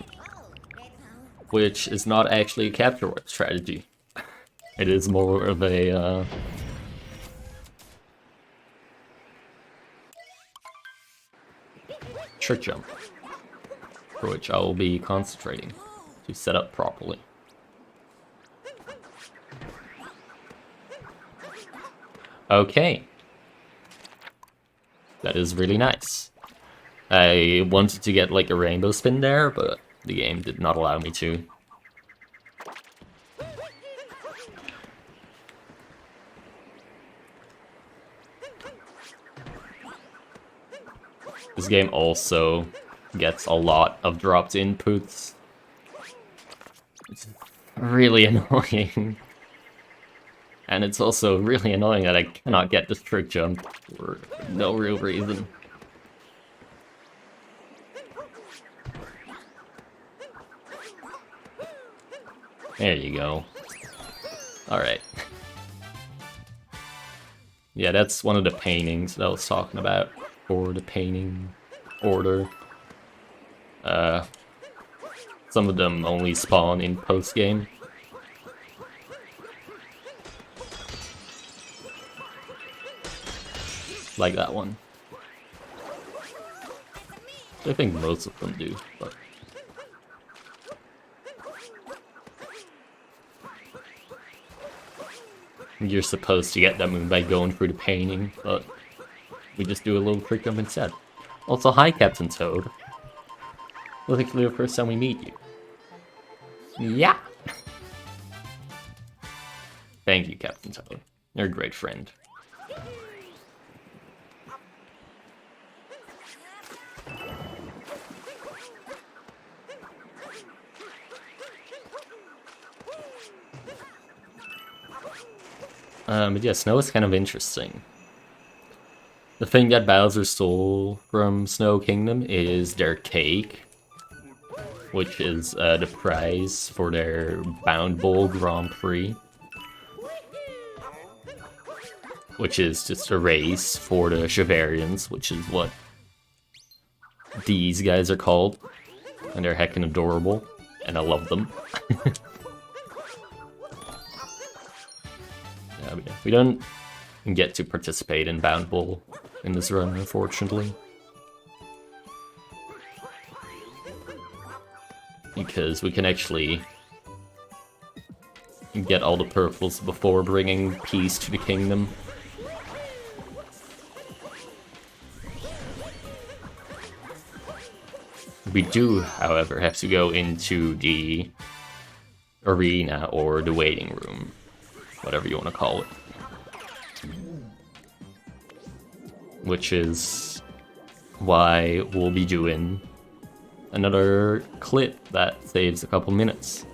which is not actually a capture word strategy. It is more of a trick jump, for which I will be concentrating to set up properly. Okay. That is really nice. I wanted to get like a rainbow spin there, but the game did not allow me to. This game also gets a lot of dropped inputs. It's really annoying. And it's also really annoying that I cannot get this trick jump for no real reason. There you go. Alright. Yeah, that's one of the paintings that I was talking about. For the painting order. Some of them only spawn in post-game. Like that one. I think most of them do, but... You're supposed to get that move by going through the painting, but... we just do a little trick jump instead. Also, hi Captain Toad. Looks like the first time we meet you. Yeah! Thank you, Captain Toad. You're a great friend. But yeah, Snow is kind of interesting. The thing that Bowser stole from Snow Kingdom is their cake, which is the prize for their Bound Bowl Grand Prix. which is just a race for the Shavarians, which is what these guys are called. And they're heckin' adorable, and I love them. Yeah, we don't get to participate in Bound Bowl in this run, unfortunately. Because we can actually get all the purples before bringing peace to the kingdom. We do, however, have to go into the arena or the waiting room, whatever you want to call it. Which is why we'll be doing another clip that saves a couple minutes.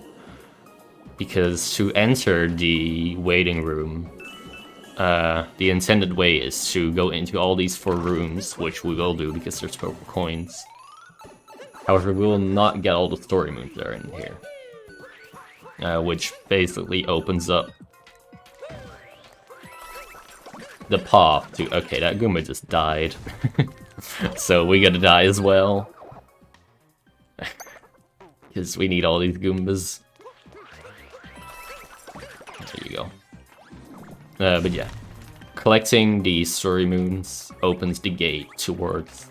Because to enter the waiting room, the intended way is to go into all these 4 rooms, which we will do because there's purple coins. However, we will not get all the story moons that are in here. Which basically opens up the path to... Okay, that Goomba just died. So we gotta die as well. Because we need all these Goombas. There you go. But yeah. Collecting the story moons opens the gate towards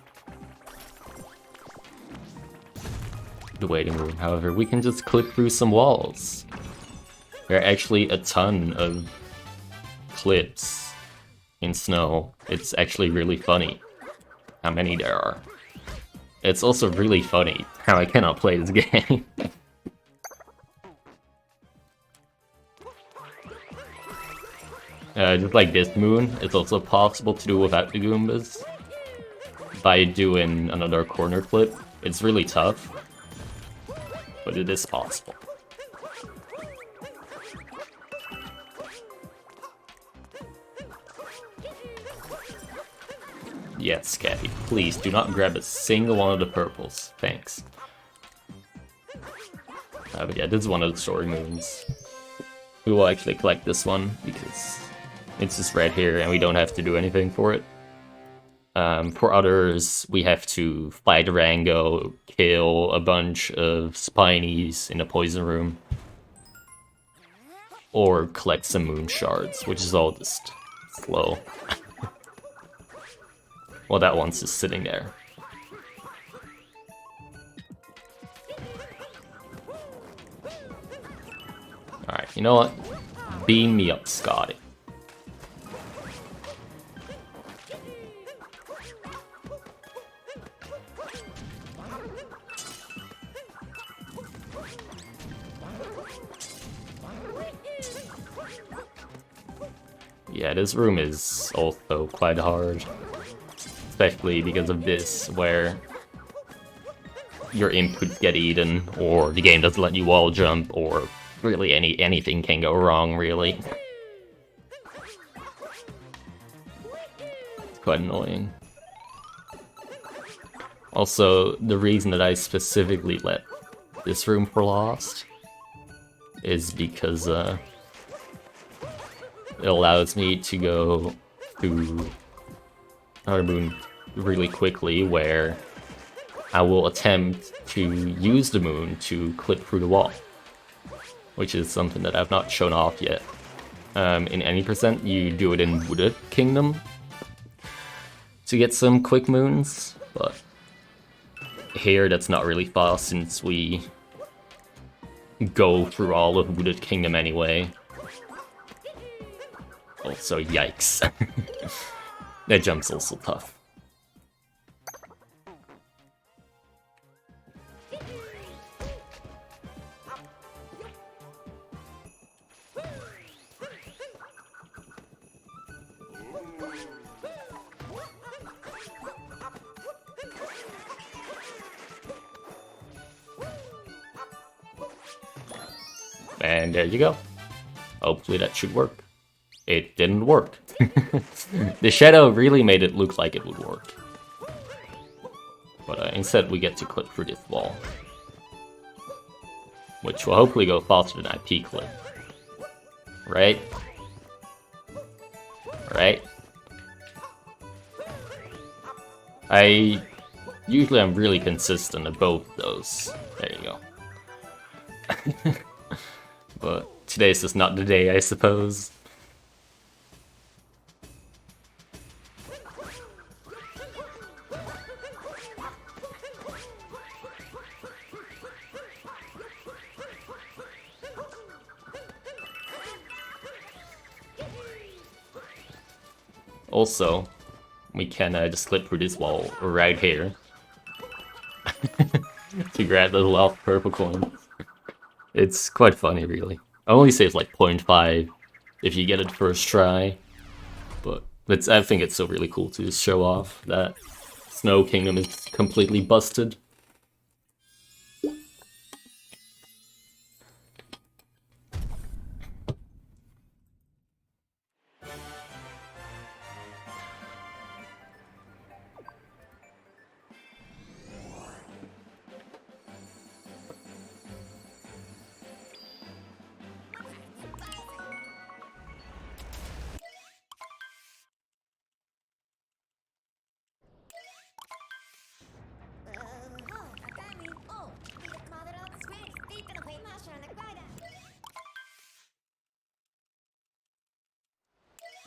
the waiting room. However, we can just clip through some walls. There are actually a ton of clips in snow. It's actually really funny how many there are. It's also really funny how I cannot play this game. Just like this moon, it's also possible to do without the Goombas. By doing another corner clip. It's really tough, but it is possible. Yes, Scabby, please do not grab a single one of the purples. Thanks. But yeah, this is one of the story moons. We will actually collect this one because it's just right here and we don't have to do anything for it. For others, we have to fight Rango, kill a bunch of Spinies in a poison room, or collect some moon shards, which is all just slow. Well, that one's just sitting there. Alright, you know what? Beam me up, Scotty. Yeah, this room is also quite hard. Especially because of this, where your inputs get eaten, or the game doesn't let you wall jump, or really anything can go wrong, really. It's quite annoying. Also, the reason that I specifically let this room for Lost is because it allows me to go to another moon really quickly, where I will attempt to use the moon to clip through the wall, which is something that I've not shown off yet. In any percent, you do it in Wooded Kingdom to get some quick moons, but here that's not really fast since we go through all of Wooded Kingdom anyway. Also, yikes. That jump's also tough. And there you go. Hopefully that should work. It didn't work. The shadow really made it look like it would work. But instead we get to clip through this wall, which will hopefully go faster than IP clip. Right? Right? Usually I'm really consistent at both those. There you go. But today's just not the day, I suppose. Also, we can just slip through this wall right here to grab the little purple coin. It's quite funny, really. I only say it's like 0.5 if you get it first try, but I think it's so really cool to just show off that Snow Kingdom is completely busted.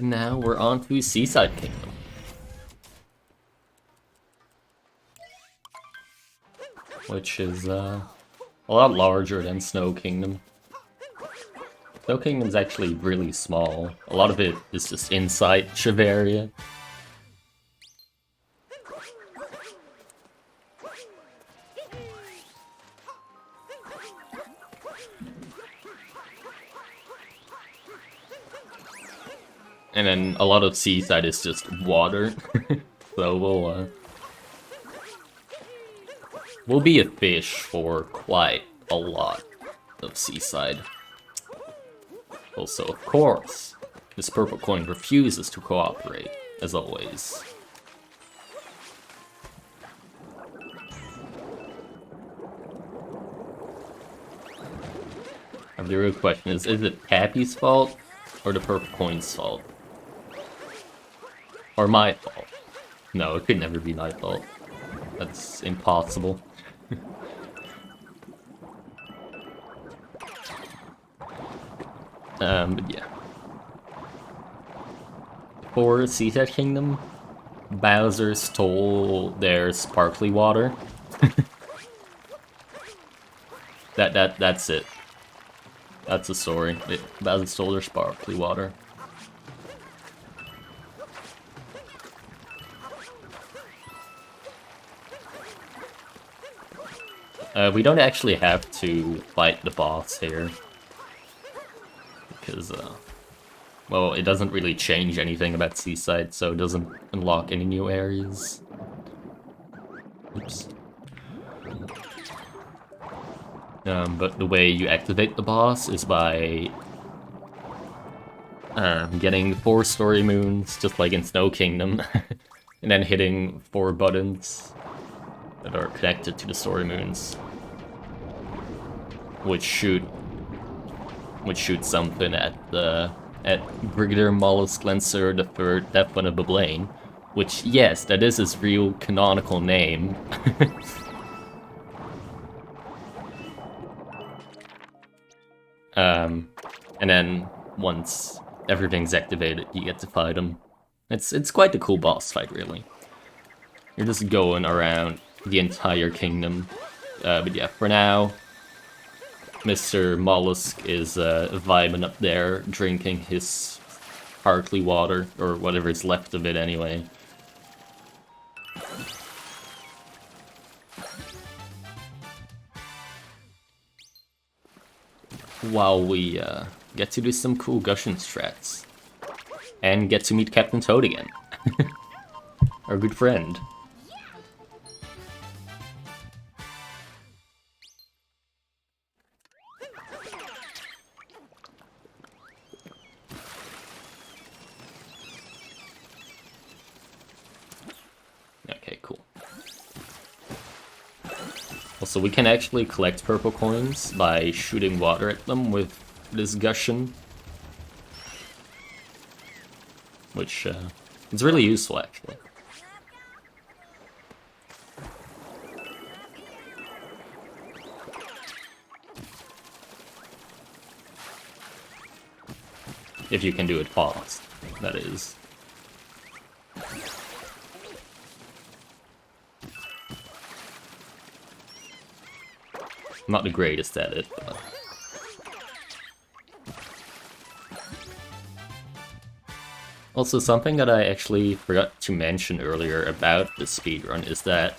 Now we're on to Seaside Kingdom. Which is a lot larger than Snow Kingdom. Snow Kingdom's actually really small. A lot of it is just inside Shiveria. And then a lot of Seaside is just water. So we'll be a fish for quite a lot of Seaside. Also, of course, this purple coin refuses to cooperate, as always. And the real question is it Pappy's fault or the purple coin's fault? Or my fault? No, it could never be my fault. That's impossible. But yeah. For Seaside Kingdom, Bowser stole their sparkly water. That's it. That's the story. Bowser stole their sparkly water. We don't actually have to fight the boss here. Because, well, it doesn't really change anything about Seaside, so it doesn't unlock any new areas. Oops. But the way you activate the boss is by getting 4 story moons, just like in Snow Kingdom, and then hitting 4 buttons that are connected to the story moons, which shoot something at Brigadier Mollusk Lancer the Third, Death One of Bablaine, which, yes, that is his real canonical name. And then once everything's activated, you get to fight him. It's quite the cool boss fight, really. You're just going around the entire kingdom. But yeah, for now, Mr. Mollusk is vibing up there, drinking his sparkly water, or whatever is left of it anyway. While we get to do some cool gushing strats. And get to meet Captain Toad again. Our good friend. Okay, cool. Also, we can actually collect purple coins by shooting water at them with this gushing. Which is really useful, actually. If you can do it fast, that is. Not the greatest at it, but... Also, something that I actually forgot to mention earlier about the speedrun is that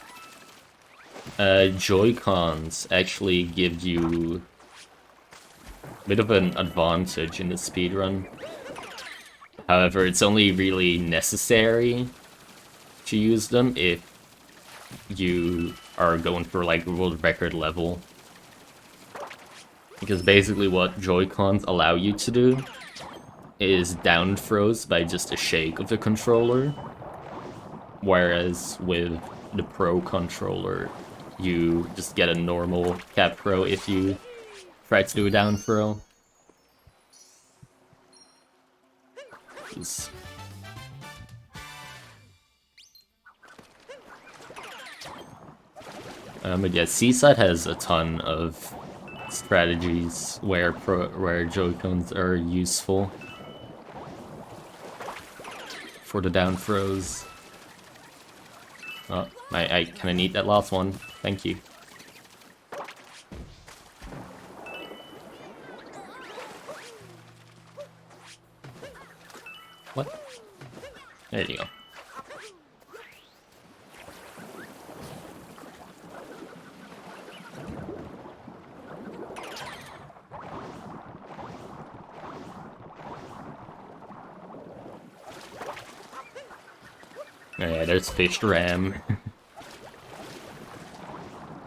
Joy-Cons actually give you a bit of an advantage in the speedrun. However, it's only really necessary to use them if you are going for like world record level. Because basically what Joy-Cons allow you to do is down throws by just a shake of the controller, whereas with the Pro controller you just get a normal Cap Pro if you try to do a down throw. But yeah, Seaside has a ton of strategies where Joy-Cons are useful for the down throws. Oh, I kind of need that last one. Thank you. What? There you go. Yeah, there's Fish Ram.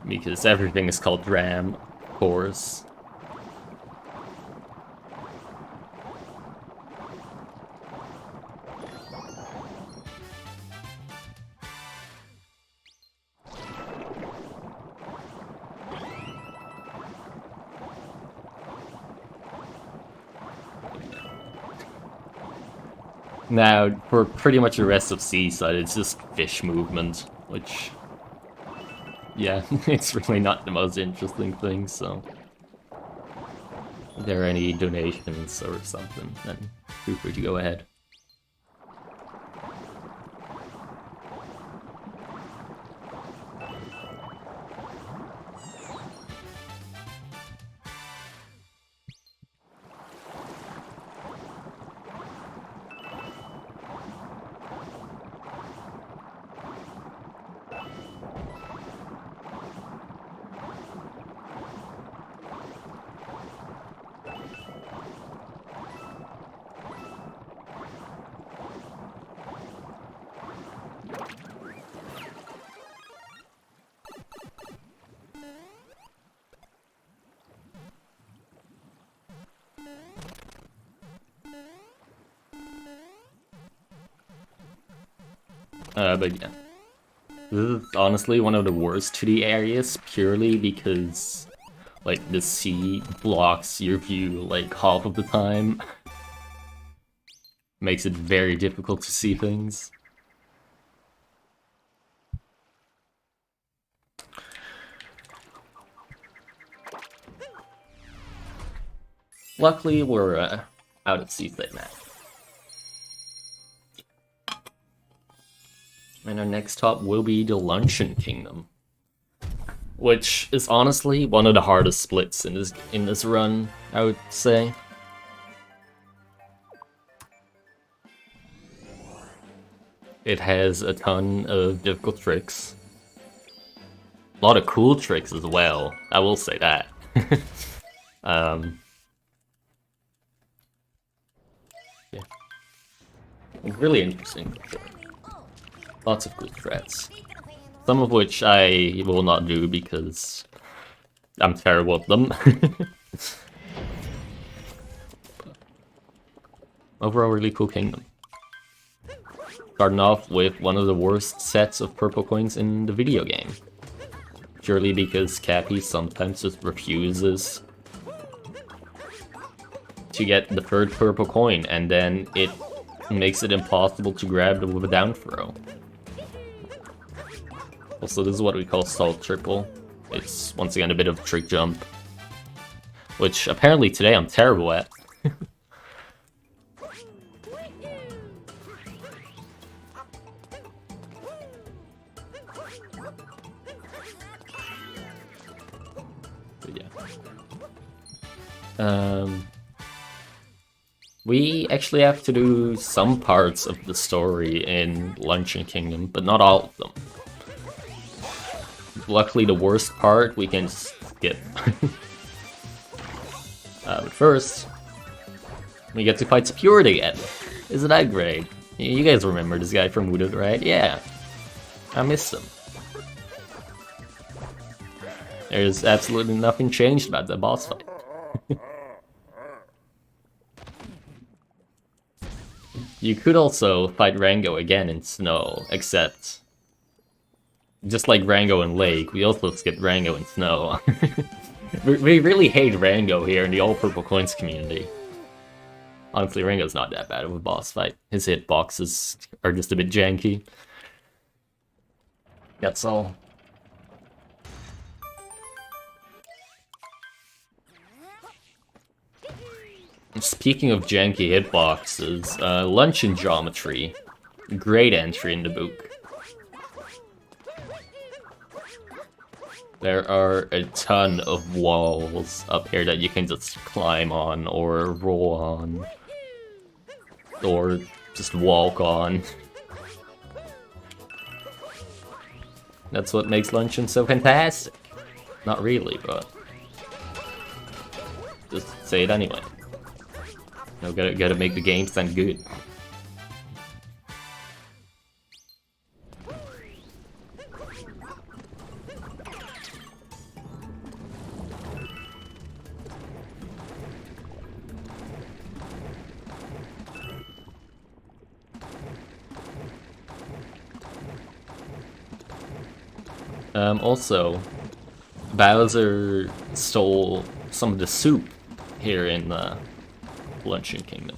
Because everything is called Ram, of course. Now, for pretty much the rest of Seaside, it's just fish movement, which... yeah, it's really not the most interesting thing, so... if there are any donations or something, then feel free to go ahead. But yeah. This is honestly one of the worst 2D areas, purely because, like, the sea blocks your view, like, half of the time. Makes it very difficult to see things. Luckily, we're out of Seaside now. And our next stop will be the Luncheon Kingdom, which is honestly one of the hardest splits in this run, I would say. It has a ton of difficult tricks. A lot of cool tricks as well, I will say that. Yeah. It's really interesting. Lots of good threats. Some of which I will not do because I'm terrible at them. Overall, really cool kingdom. Starting off with one of the worst sets of purple coins in the video game. Purely because Cappy sometimes just refuses to get the third purple coin, and then it makes it impossible to grab with a down throw. Also, this is what we call salt triple. It's, once again, a bit of trick jump. Which, apparently today I'm terrible at. But yeah. We actually have to do some parts of the story in Luncheon Kingdom, but not all of them. Luckily, the worst part we can skip. But first, we get to fight Security again. Isn't that great? You guys remember this guy from Wooded, right? Yeah. I missed him. There's absolutely nothing changed about the boss fight. You could also fight Rango again in Snow, except... just like Rango in Lake, we also skipped Rango in Snow. We really hate Rango here in the All Purple Coins community. Honestly, Rango's not that bad of a boss fight. His hitboxes are just a bit janky. That's all. Speaking of janky hitboxes, Luncheon Geometry. Great entry in the book. There are a ton of walls up here that you can just climb on, or roll on, or just walk on. That's what makes Luncheon so fantastic. Not really, but just say it anyway. You know, gotta make the game sound good. Also, Bowser stole some of the soup here in Luncheon Kingdom.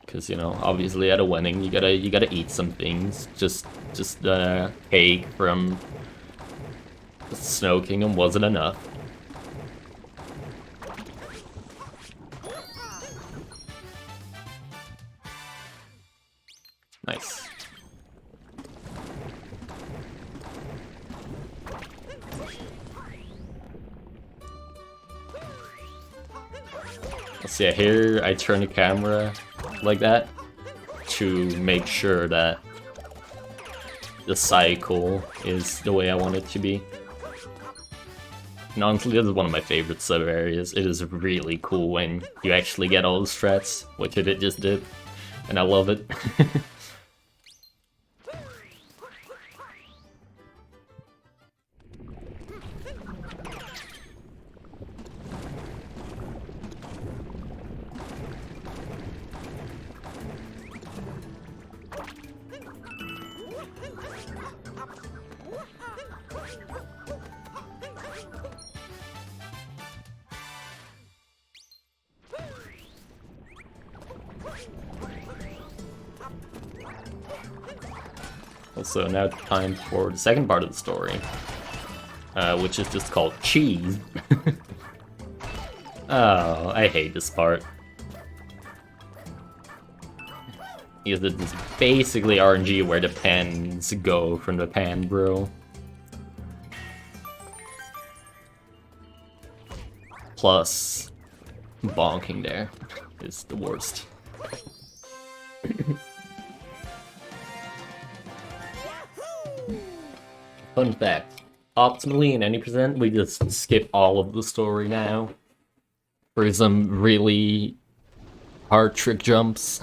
Because, you know, obviously at a wedding you gotta eat some things. Just cake from the Snow Kingdom wasn't enough. Nice. Let's see, here I turn the camera like that to make sure that the cycle is the way I want it to be. And honestly, this is one of my favorite sub-areas. It is really cool when you actually get all the strats, which it just did, and I love it. Also, now time for the second part of the story, which is just called Cheese. Oh, I hate this part. Because it's basically RNG where the pens go from the pan, bro. Plus, bonking there is the worst. Fun fact, optimally in any percent, we just skip all of the story now for some really hard trick jumps.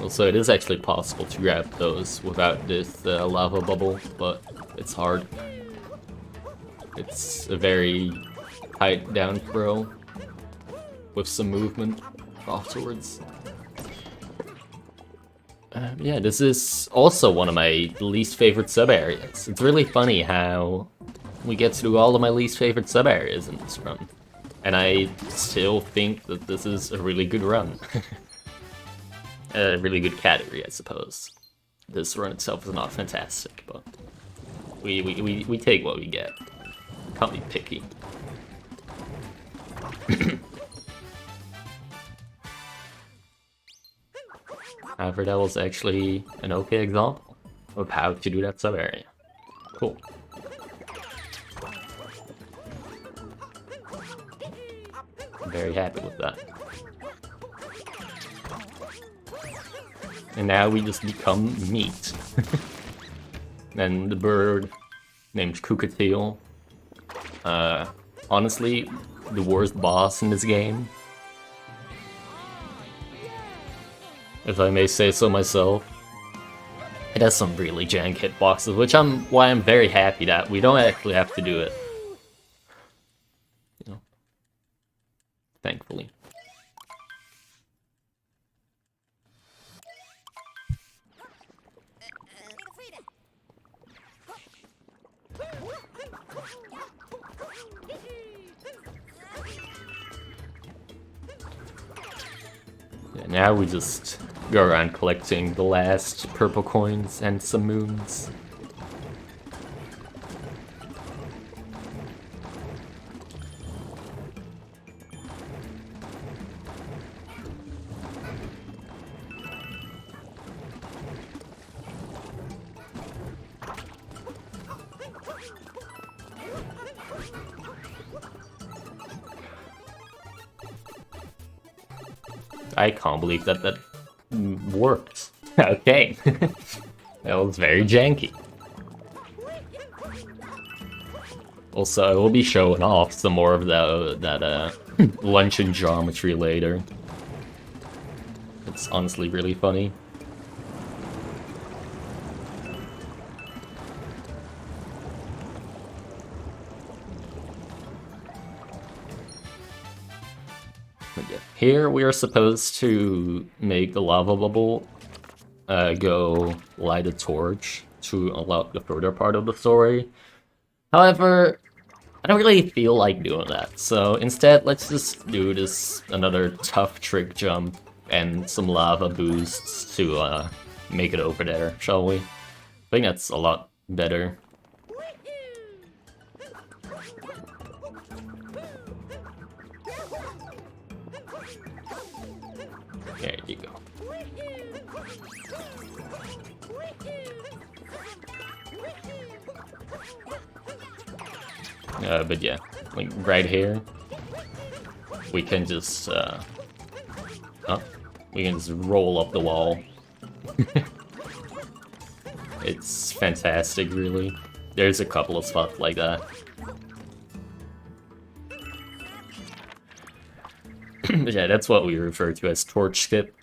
Also, it is actually possible to grab those without this lava bubble, but it's hard. It's a very tight down throw with some movement afterwards. Yeah, this is also one of my least favorite sub-areas. It's really funny how we get to do all of my least favorite sub-areas in this run. And I still think that this is a really good run. A really good category, I suppose. This run itself is not fantastic, but... We take what we get. Can't be picky. However, that was actually an okay example of how to do that sub-area. Cool. I'm very happy with that. And now we just become meat. And the bird named Cockatiel. Honestly, the worst boss in this game. If I may say so myself. It has some really jank hitboxes, which why I'm very happy that we don't actually have to do it. You know, thankfully. Yeah, now we just go around collecting the last purple coins and some moons. I can't believe that worked. Okay. That was very janky. Also, I will be showing off some more of that luncheon geometry later. It's honestly really funny. Here we are supposed to make the lava bubble go light a torch to unlock the further part of the story. However, I don't really feel like doing that, so instead let's just do this another tough trick jump and some lava boosts to make it over there, shall we? I think that's a lot better. There you go. But yeah, like right here, we can just we can just roll up the wall. It's fantastic, really. There's a couple of spots like that. Yeah, that's what we refer to as torch skip.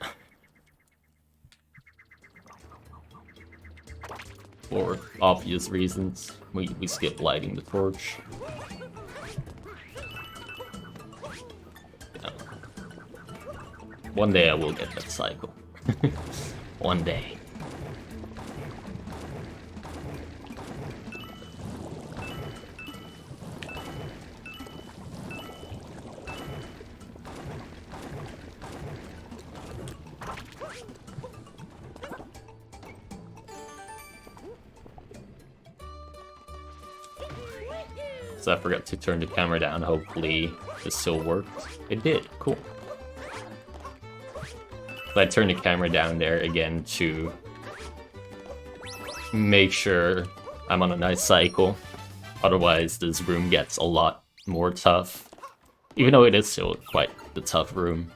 For obvious reasons, we skip lighting the torch. Yeah. One day I will get that cycle. One day. So I forgot to turn the camera down. Hopefully this still worked. It did. Cool. So I turned the camera down there again to make sure I'm on a nice cycle. Otherwise this room gets a lot more tough. Even though it is still quite the tough room.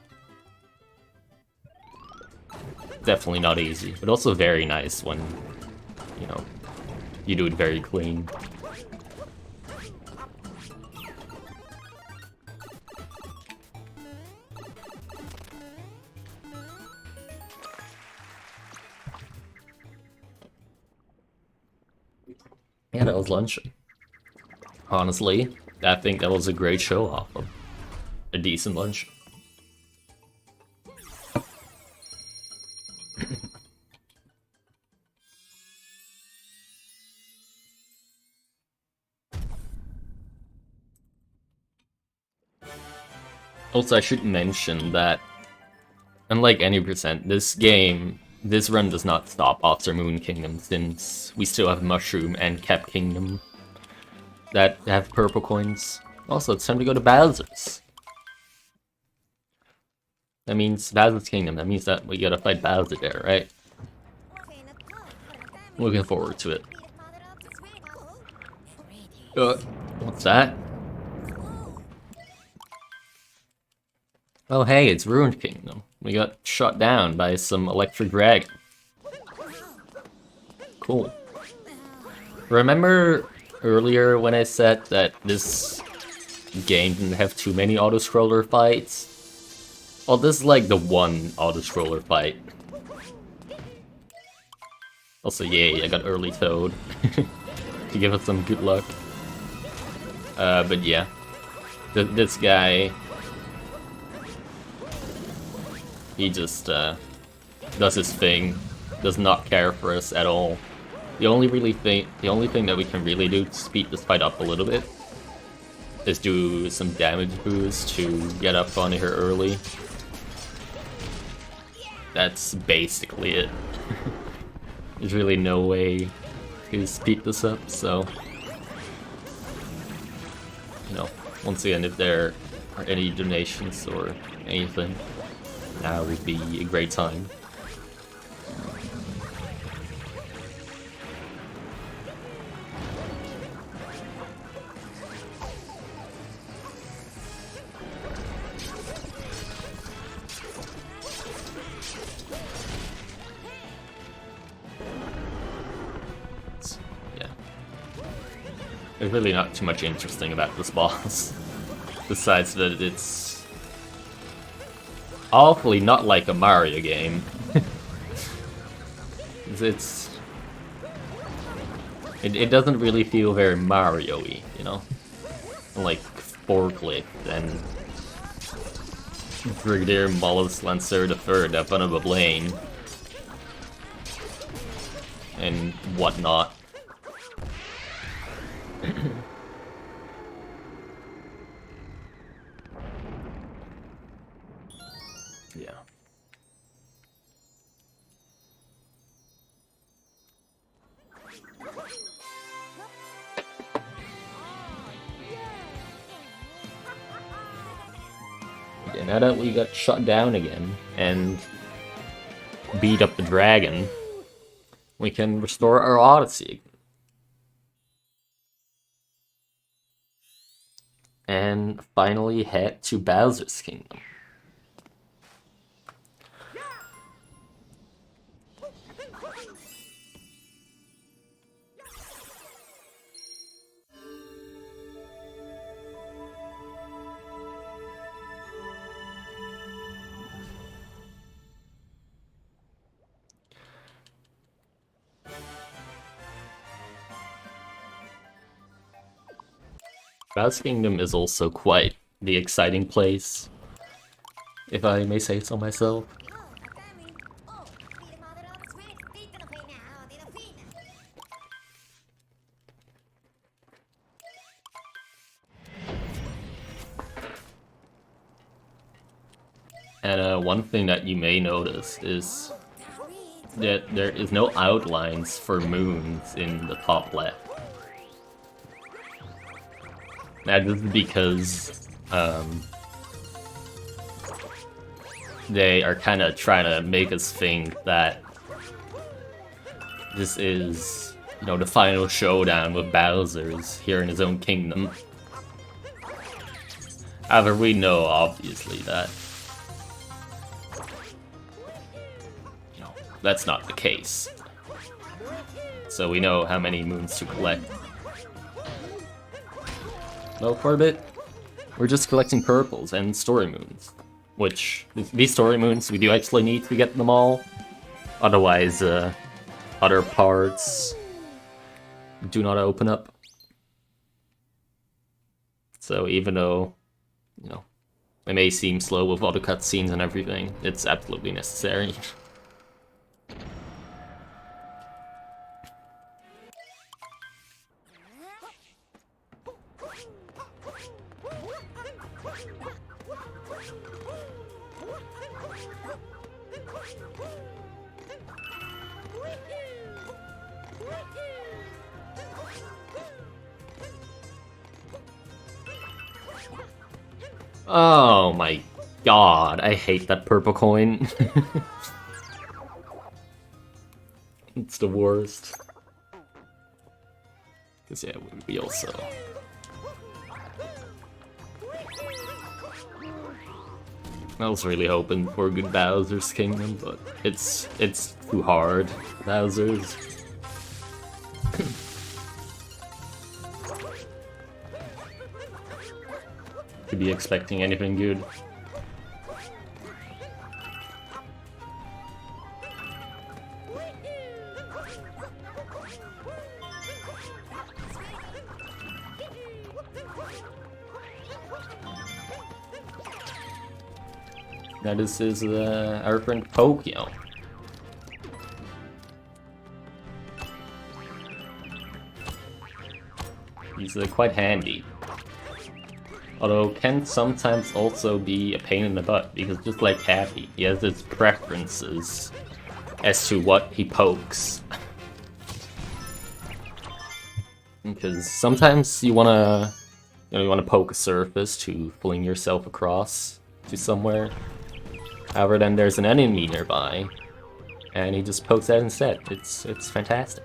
Definitely not easy, but also very nice when, you know, you do it very clean. Yeah, that was lunch. Honestly, I think that was a great show off of a decent lunch. Also, I should mention that, unlike any percent, this game this run does not stop after Moon Kingdom, since we still have Mushroom and Cap Kingdom that have purple coins. Also, it's time to go to Bowser's. That means Bowser's Kingdom. That means that we gotta fight Bowser there, right? Looking forward to it. What's that? Oh hey, it's Ruined Kingdom. We got shot down by some electric dragon. Cool. Remember earlier when I said that this game didn't have too many auto-scroller fights? Well, this is like the one auto-scroller fight. Also, yay, I got early Toad to give us some good luck. But yeah, this guy, he just does his thing, does not care for us at all. The only thing that we can really do to speed this fight up a little bit is do some damage boost to get up on her early. That's basically it. There's really no way to speed this up, so... You know, once again, if there are any donations or anything, now would be a great time. There's really not too much interesting about this boss, besides that it's awfully not like a Mario game. It doesn't really feel very Mario-y, you know? Like Forklift and Brigadier Mollis Lancer III up on a Blaine and whatnot. Yeah. Yeah, now that we got shut down again and beat up the dragon, we can restore our Odyssey. And finally head to Bowser's Kingdom. Bowser's Kingdom is also quite the exciting place, if I may say so myself. And one thing that you may notice is that there is no outlines for moons in the top left. That is because they are kind of trying to make us think that this is, you know, the final showdown with Bowser's here in his own kingdom. However, we know, obviously, that, you know, that's not the case. So we know how many moons to collect. Well, for a bit, we're just collecting purples and story moons. Which, these story moons, we do actually need to get them all. Otherwise, other parts do not open up. So even though, you know, it may seem slow with all the cutscenes and everything, it's absolutely necessary. Oh my god, I hate that purple coin. It's the worst. Because yeah, we also... I was really hoping for a good Bowser's Kingdom, but it's too hard. Bowser's. To be expecting anything good. Now this is our friend Pokyo. He's quite handy. Although can sometimes also be a pain in the butt, because just like Happy, he has his preferences as to what he pokes. Because sometimes you wanna poke a surface to fling yourself across to somewhere. However, then there's an enemy nearby, and he just pokes that instead. It's fantastic.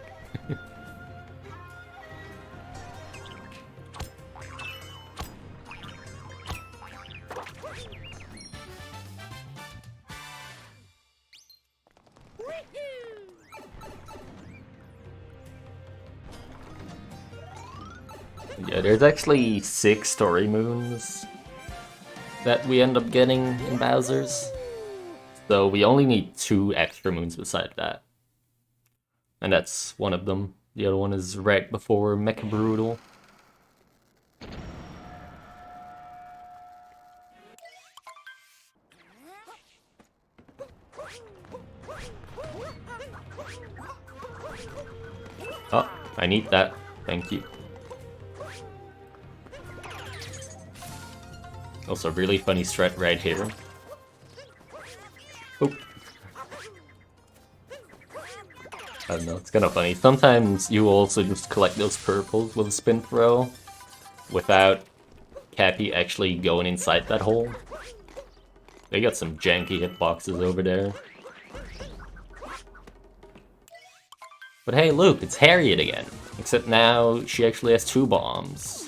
Yeah, there's actually 6 story moons that we end up getting in Bowser's. So we only need 2 extra moons beside that. And that's one of them. The other one is right before Mecha Brutal. Oh, I need that. Thank you. Also, really funny strat right here. Oop. I don't know, it's kind of funny. Sometimes you also just collect those purples with a spin throw without Cappy actually going inside that hole. They got some janky hitboxes over there. But hey, look, it's Harriet again. Except now she actually has 2 bombs.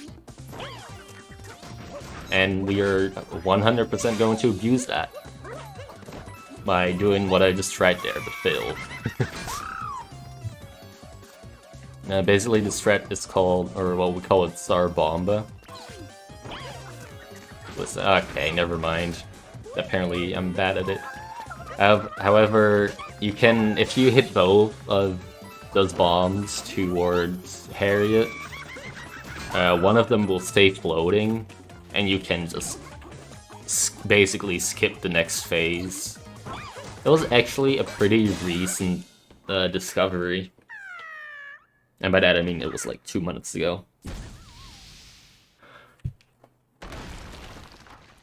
And we are 100% going to abuse that by doing what I just tried there, but failed. Basically, the strat is called, or well, we call it Star Bomba. Okay, never mind. Apparently, I'm bad at it. However, you can, if you hit both of those bombs towards Harriet, one of them will stay floating, and you can just basically skip the next phase. It was actually a pretty recent discovery. And by that I mean it was like 2 months ago.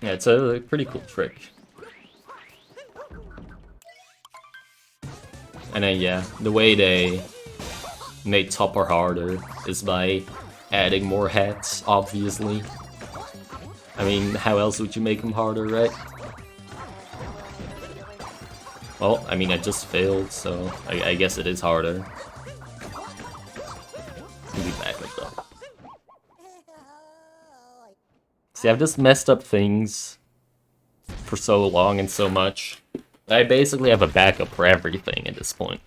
Yeah, it's a pretty cool trick. And then yeah, the way they made Topper harder is by adding more heads, obviously. I mean, how else would you make him harder, right? Well, I mean, I just failed, so I guess it is harder. Be back like that. See, I've just messed up things for so long and so much. I basically have a backup for everything at this point.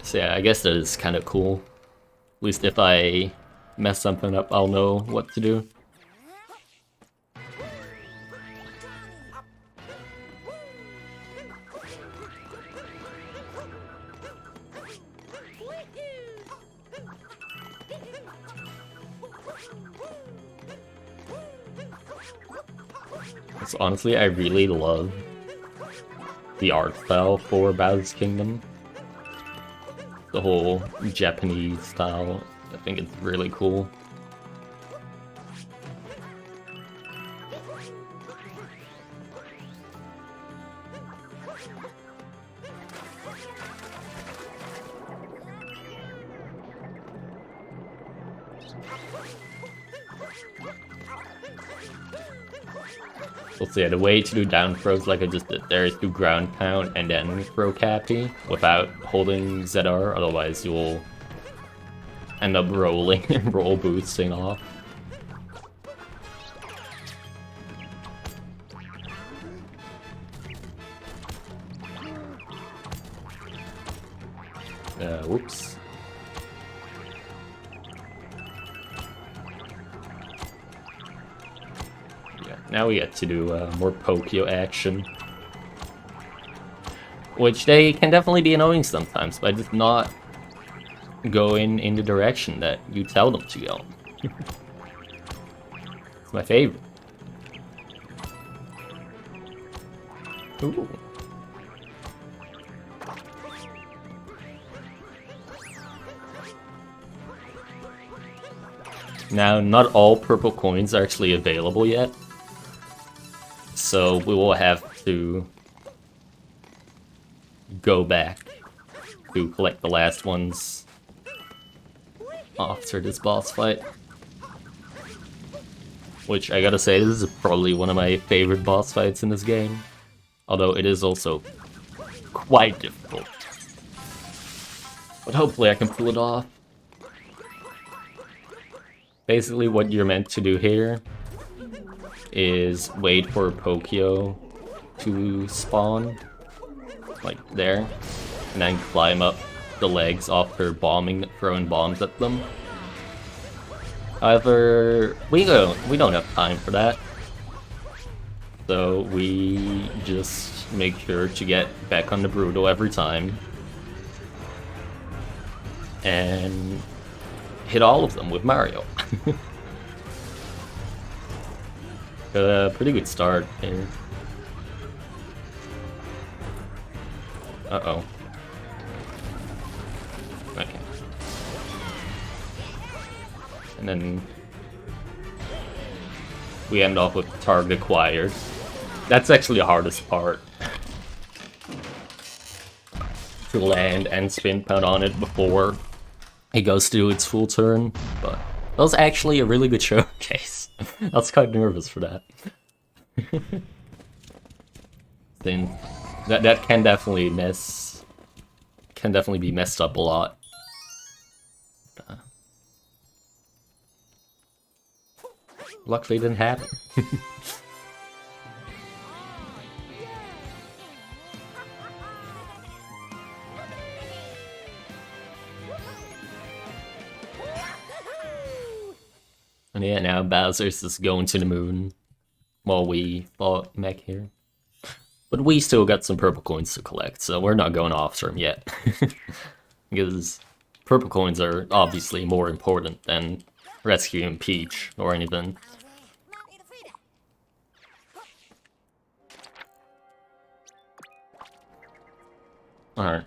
So yeah, I guess that is kind of cool. At least if I mess something up, I'll know what to do. So honestly, I really love the art style for Bowser's Kingdom. The whole Japanese style, I think it's really cool. So yeah, the way to do down throws like I just did there is to ground pound and then throw Cappy without holding ZR, otherwise you'll end up rolling and roll boosting off. Whoops. Now we get to do more Pokio action. Which they can definitely be annoying sometimes, but just not going in the direction that you tell them to go. It's my favorite. Ooh. Now, not all purple coins are actually available yet. So we will have to go back to collect the last ones after this boss fight. Which, I gotta say, this is probably one of my favorite boss fights in this game. Although it is also quite difficult. But hopefully I can pull it off. Basically what you're meant to do here is wait for Pokio to spawn, like there, and then climb up the legs after throwing bombs at them. However, we don't have time for that, so we just make sure to get back on the Brutal every time and hit all of them with Mario. Got a pretty good start here. Uh-oh. Okay. And then we end off with target acquired. That's actually the hardest part. To land and spin pound on it before it goes to its full turn, but that was actually a really good showcase. I was quite nervous for that. Then that can definitely be messed up a lot. Luckily it didn't happen. And yeah, now Bowser's just going to the moon while we fought Mech here. But we still got some purple coins to collect, so we're not going after him yet. Because purple coins are obviously more important than rescuing Peach or anything. Alright.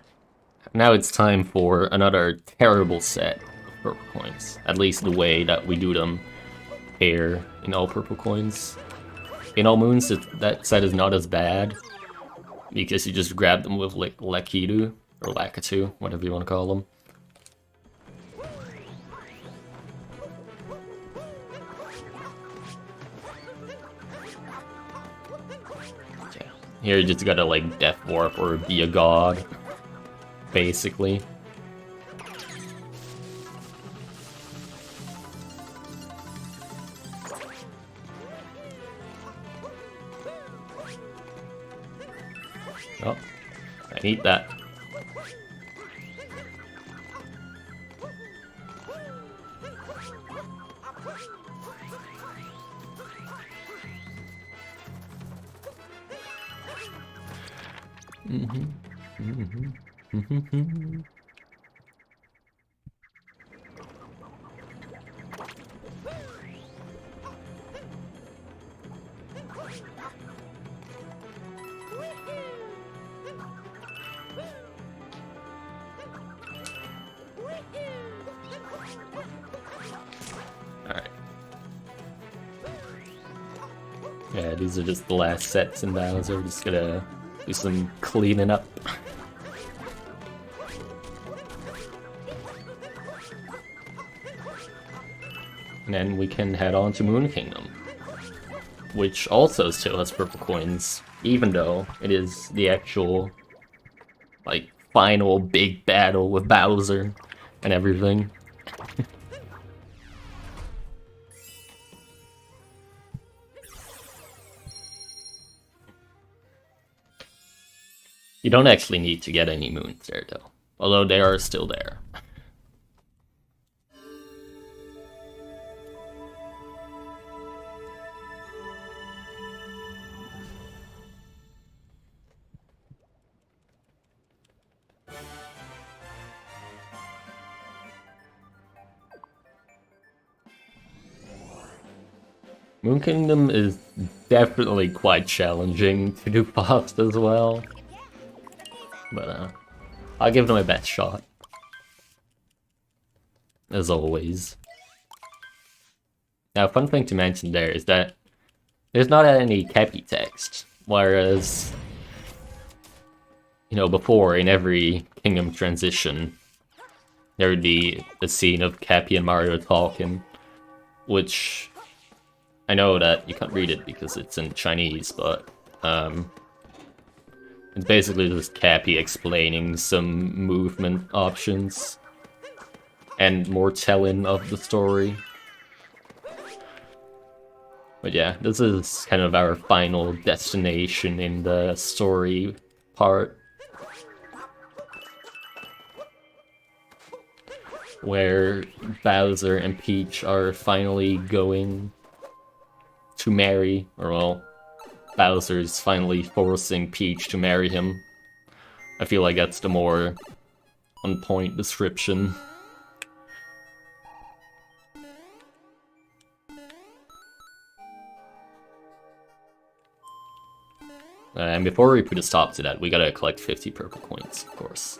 Now it's time for another terrible set of purple coins. At least the way that we do them here in all purple coins. In all moons, that set is not as bad, because you just grab them with like Lakitu, or Lakitu, whatever you want to call them. Yeah. Here you just gotta like Death Warp or be a god, basically. Oh, I need that. Yeah, these are just the last sets in Bowser. We're just gonna do some cleaning up. And then we can head on to Moon Kingdom, which also still has purple coins, even though it is the actual, like, final big battle with Bowser and everything. You don't actually need to get any moons there, though, although they are still there. Moon Kingdom is definitely quite challenging to do fast as well, but I'll give it my best shot, as always. Now, fun thing to mention there is that there's not any Cappy text, whereas, you know, before, in every Kingdom transition, there would be a scene of Cappy and Mario talking, which I know that you can't read it because it's in Chinese, but it's basically just Cappy explaining some movement options and more telling of the story. But yeah, this is kind of our final destination in the story part, where Bowser and Peach are finally going to marry, or well, Bowser's finally forcing Peach to marry him. I feel like that's the more on-point description. And before we put a stop to that, we gotta collect 50 purple coins, of course.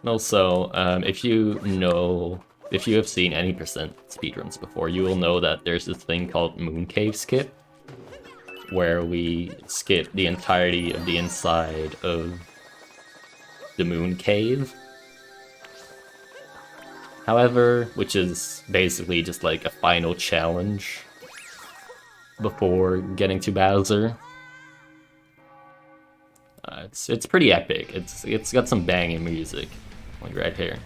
Also, if you have seen any percent speedruns before, you will know that there's this thing called Moon Cave Skip, where we skip the entirety of the inside of the Moon Cave. However, which is basically just like a final challenge before getting to Bowser. It's pretty epic. It's got some banging music, like right here.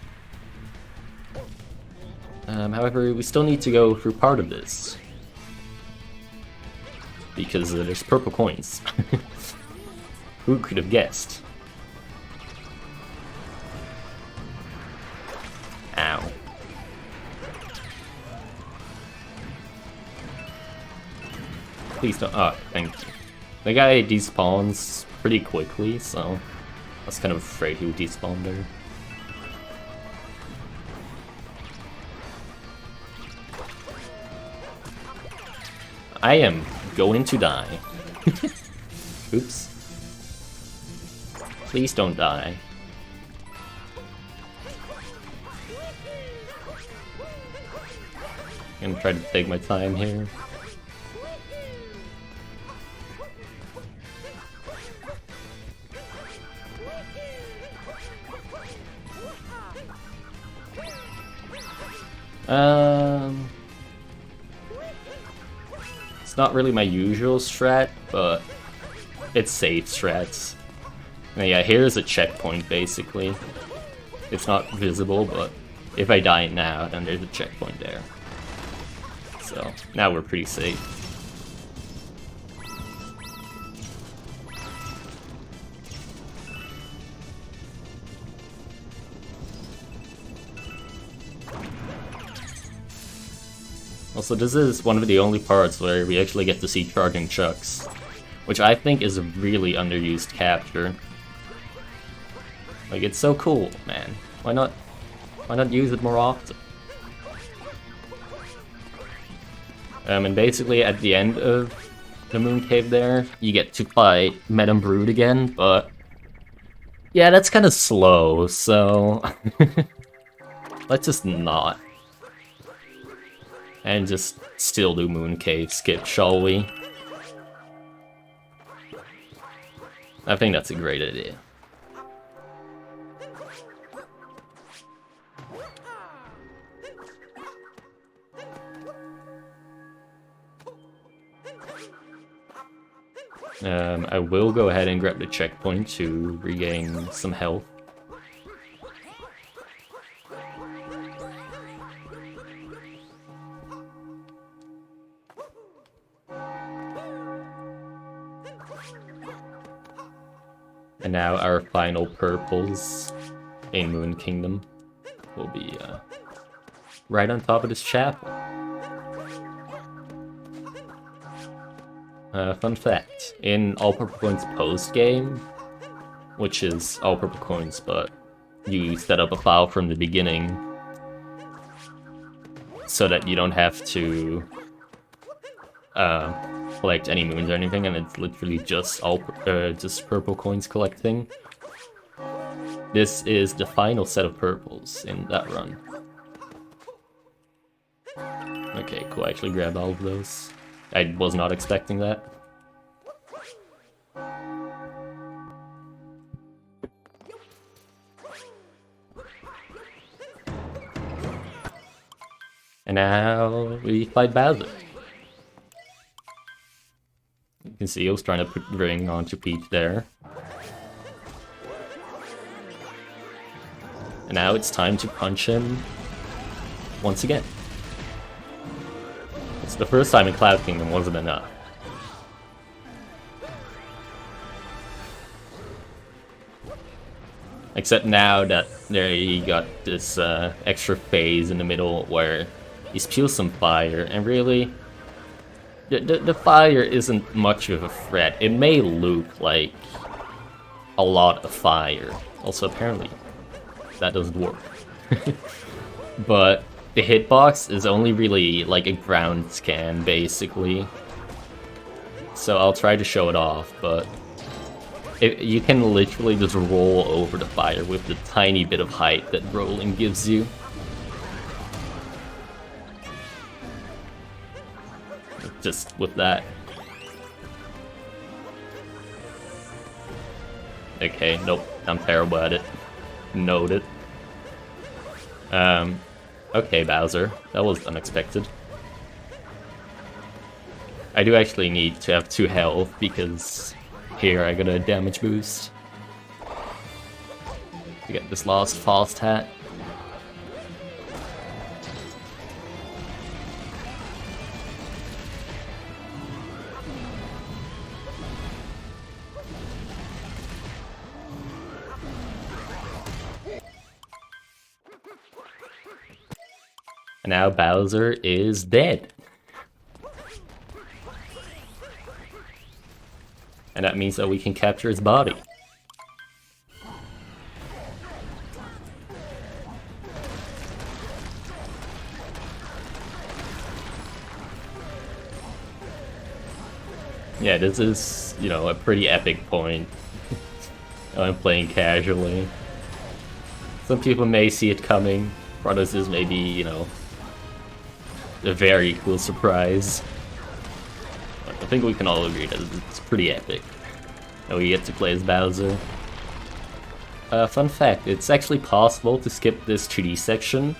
However, we still need to go through part of this because there's purple coins. Who could have guessed? Ow. Please don't. Oh, thank you. The guy despawns pretty quickly, so I was kind of afraid he would despawn there. I am going to die. Oops. Please don't die. I'm gonna try to take my time here. It's not really my usual strat, but it's safe strats. And yeah, here's a checkpoint basically. It's not visible, but if I die now, then there's a checkpoint there. So now we're pretty safe. Also, this is one of the only parts where we actually get to see charging chucks, which I think is a really underused capture. Like, it's so cool, man. Why not use it more often? And basically at the end of the moon cave there, you get to fight Madame Brood again, but yeah, that's kind of slow, so let's just not. And just still do moon cave skip, shall we? I think that's a great idea. I will go ahead and grab the checkpoint to regain some health. And now our final purples in Moon Kingdom will be right on top of this chapel. Fun fact, in All Purple Coins post-game, which is All Purple Coins, but you set up a file from the beginning so that you don't have to collect any moons or anything, and it's literally just just purple coins collecting. This is the final set of purples in that run. Okay, cool, I actually grabbed all of those. I was not expecting that. And now we fight Bowser. You can see I was trying to put the ring onto Peach there. And now it's time to punch him once again. It's the first time in Cloud Kingdom wasn't enough. Except now that there you got this extra phase in the middle where he spews some fire, and really, the fire isn't much of a threat. It may look like a lot of fire. Also, apparently, that doesn't work. But the hitbox is only really like a ground scan, basically. So I'll try to show it off, but you can literally just roll over the fire with the tiny bit of height that rolling gives you. Just with that. Okay, nope, I'm terrible at it. Noted. Okay, Bowser, that was unexpected. I do actually need to have 2 health because here I got a damage boost to get this last fast hat. And now Bowser is dead. And that means that we can capture his body. Yeah, this is, you know, a pretty epic point. I'm playing casually. Some people may see it coming. For others, this may be, you know, a very cool surprise. But I think we can all agree that it's pretty epic. And we get to play as Bowser. Fun fact, it's actually possible to skip this 2D section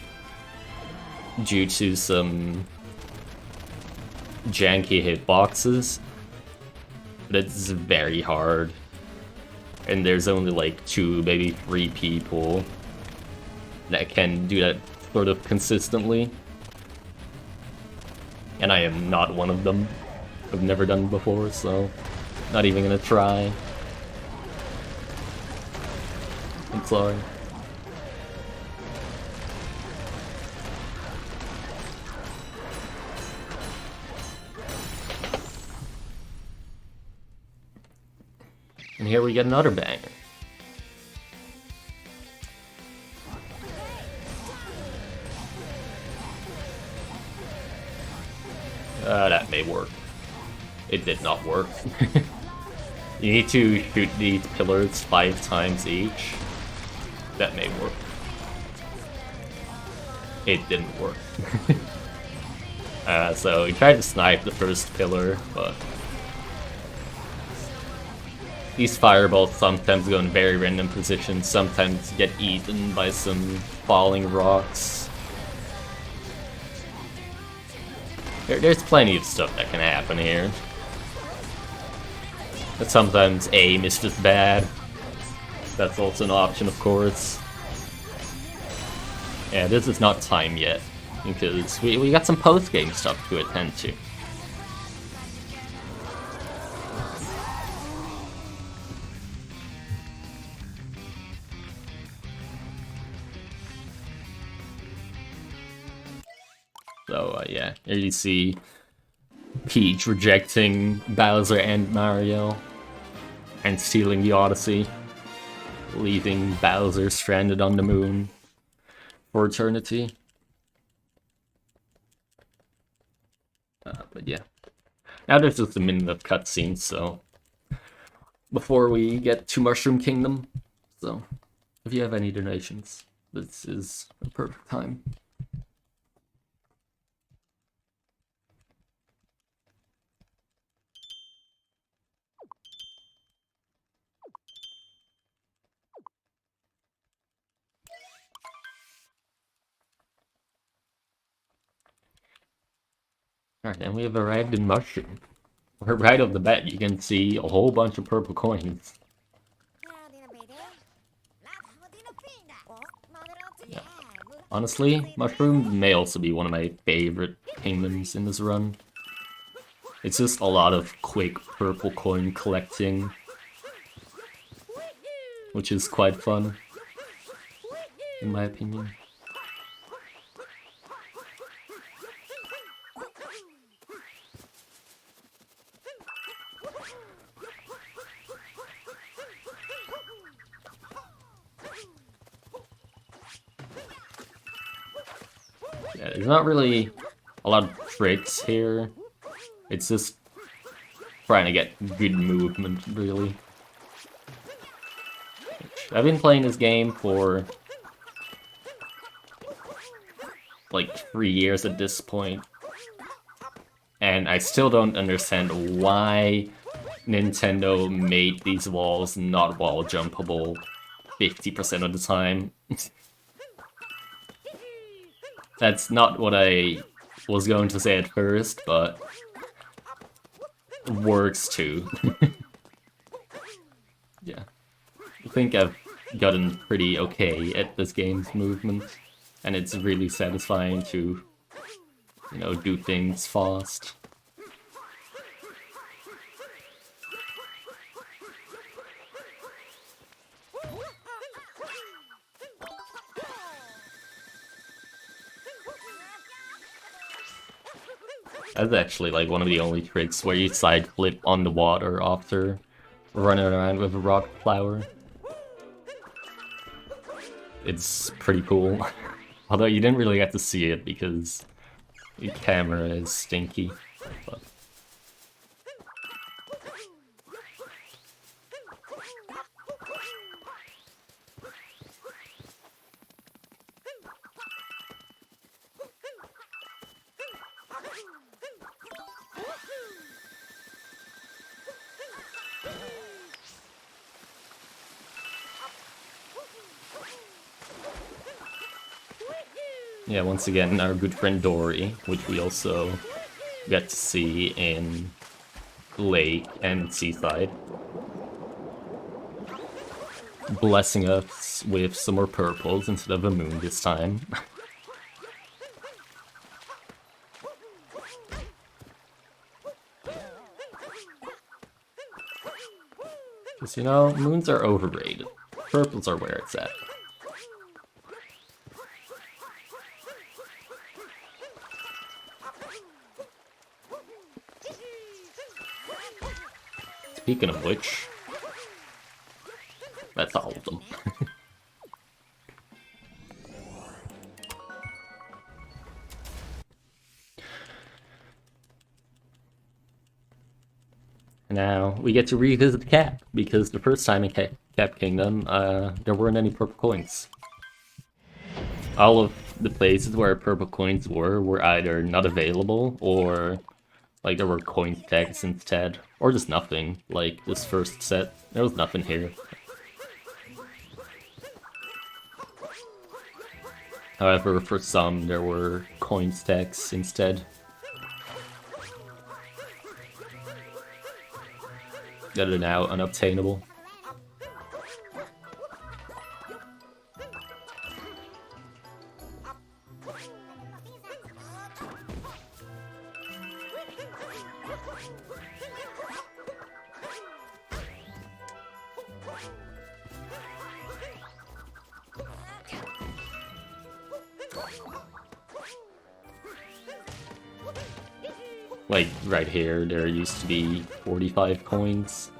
due to some janky hitboxes. But it's very hard. And there's only like 2, maybe 3 people that can do that sort of consistently. And I am not one of them. I've never done it before, so not even gonna try. I'm sorry. And here we get another banger. That may work. It did not work. You need to shoot these pillars 5 times each. That may work. It didn't work. So we tried to snipe the first pillar, but these fireballs sometimes go in very random positions, sometimes get eaten by some falling rocks. There's plenty of stuff that can happen here. But sometimes aim is just bad. That's also an option, of course. Yeah, this is not time yet, because we got some post-game stuff to attend to. So, yeah, here you see Peach rejecting Bowser and Mario and stealing the Odyssey, leaving Bowser stranded on the moon for eternity. But yeah, now there's just a minute of cutscenes, so before we get to Mushroom Kingdom, so if you have any donations, this is a perfect time. Alright, and we have arrived in Mushroom. Right off the bat, you can see a whole bunch of purple coins. Yeah. Honestly, Mushroom may also be one of my favorite kingdoms in this run. It's just a lot of quick purple coin collecting, which is quite fun, in my opinion. Yeah, there's not really a lot of tricks here. It's just trying to get good movement, really. I've been playing this game for like 3 years at this point, and I still don't understand why Nintendo made these walls not wall jumpable 50% of the time. That's not what I was going to say at first, but it works too. Yeah. I think I've gotten pretty okay at this game's movement, and it's really satisfying to, you know, do things fast. That's actually like one of the only tricks where you side flip on the water after running around with a rock flower. It's pretty cool. Although you didn't really get to see it because the camera is stinky. But... yeah, once again, our good friend Dory, which we also get to see in Lake and Seaside, blessing us with some more purples instead of a moon this time. Because, you know, moons are overrated. Purples are where it's at. Speaking of which, that's all of them. Now we get to revisit Cap, because the first time in Cap Kingdom, there weren't any purple coins. All of the places where purple coins were either not available, or like there were coin tags instead, or just nothing. Like this first set, there was nothing here. However, for some, there were coin stacks instead. That are now unobtainable. Like, right here, there used to be 45 coins.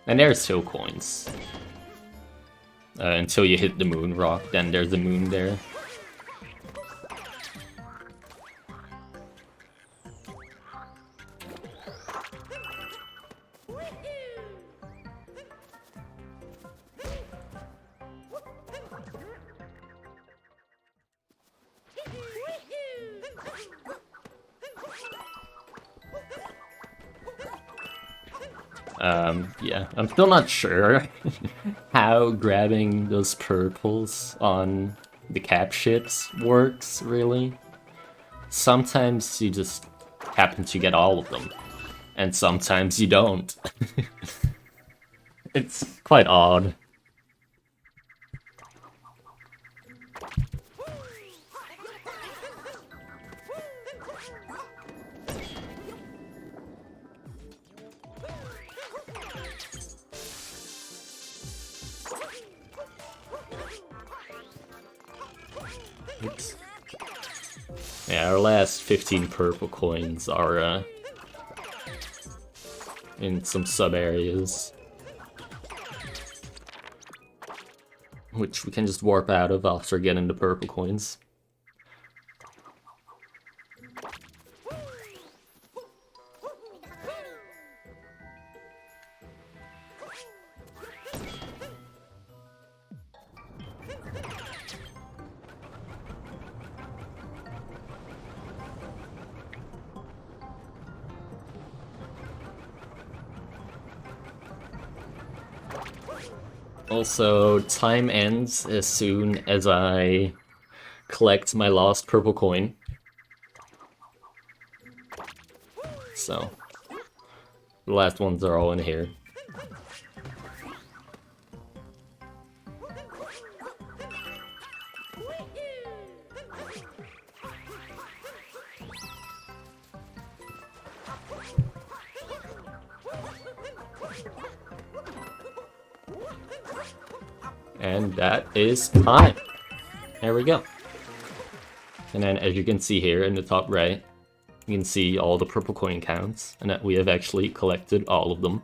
And there's still coins. Until you hit the moon rock, then there's a moon there. Yeah, I'm still not sure how grabbing those purples on the cap ships works, really. Sometimes you just happen to get all of them, and sometimes you don't. It's quite odd. Oops. Yeah, our last 15 purple coins are in some sub-areas, which we can just warp out of after getting the purple coins. Also, time ends as soon as I collect my last purple coin. So, the last ones are all in here. And that is time. There we go. And then as you can see here in the top right, you can see all the purple coin counts, and that we have actually collected all of them,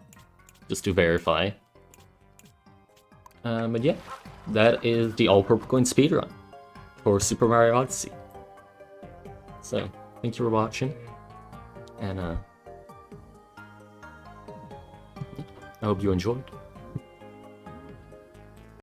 just to verify. But yeah, that is the all purple coin speedrun for Super Mario Odyssey. So, thank you for watching, and I hope you enjoyed.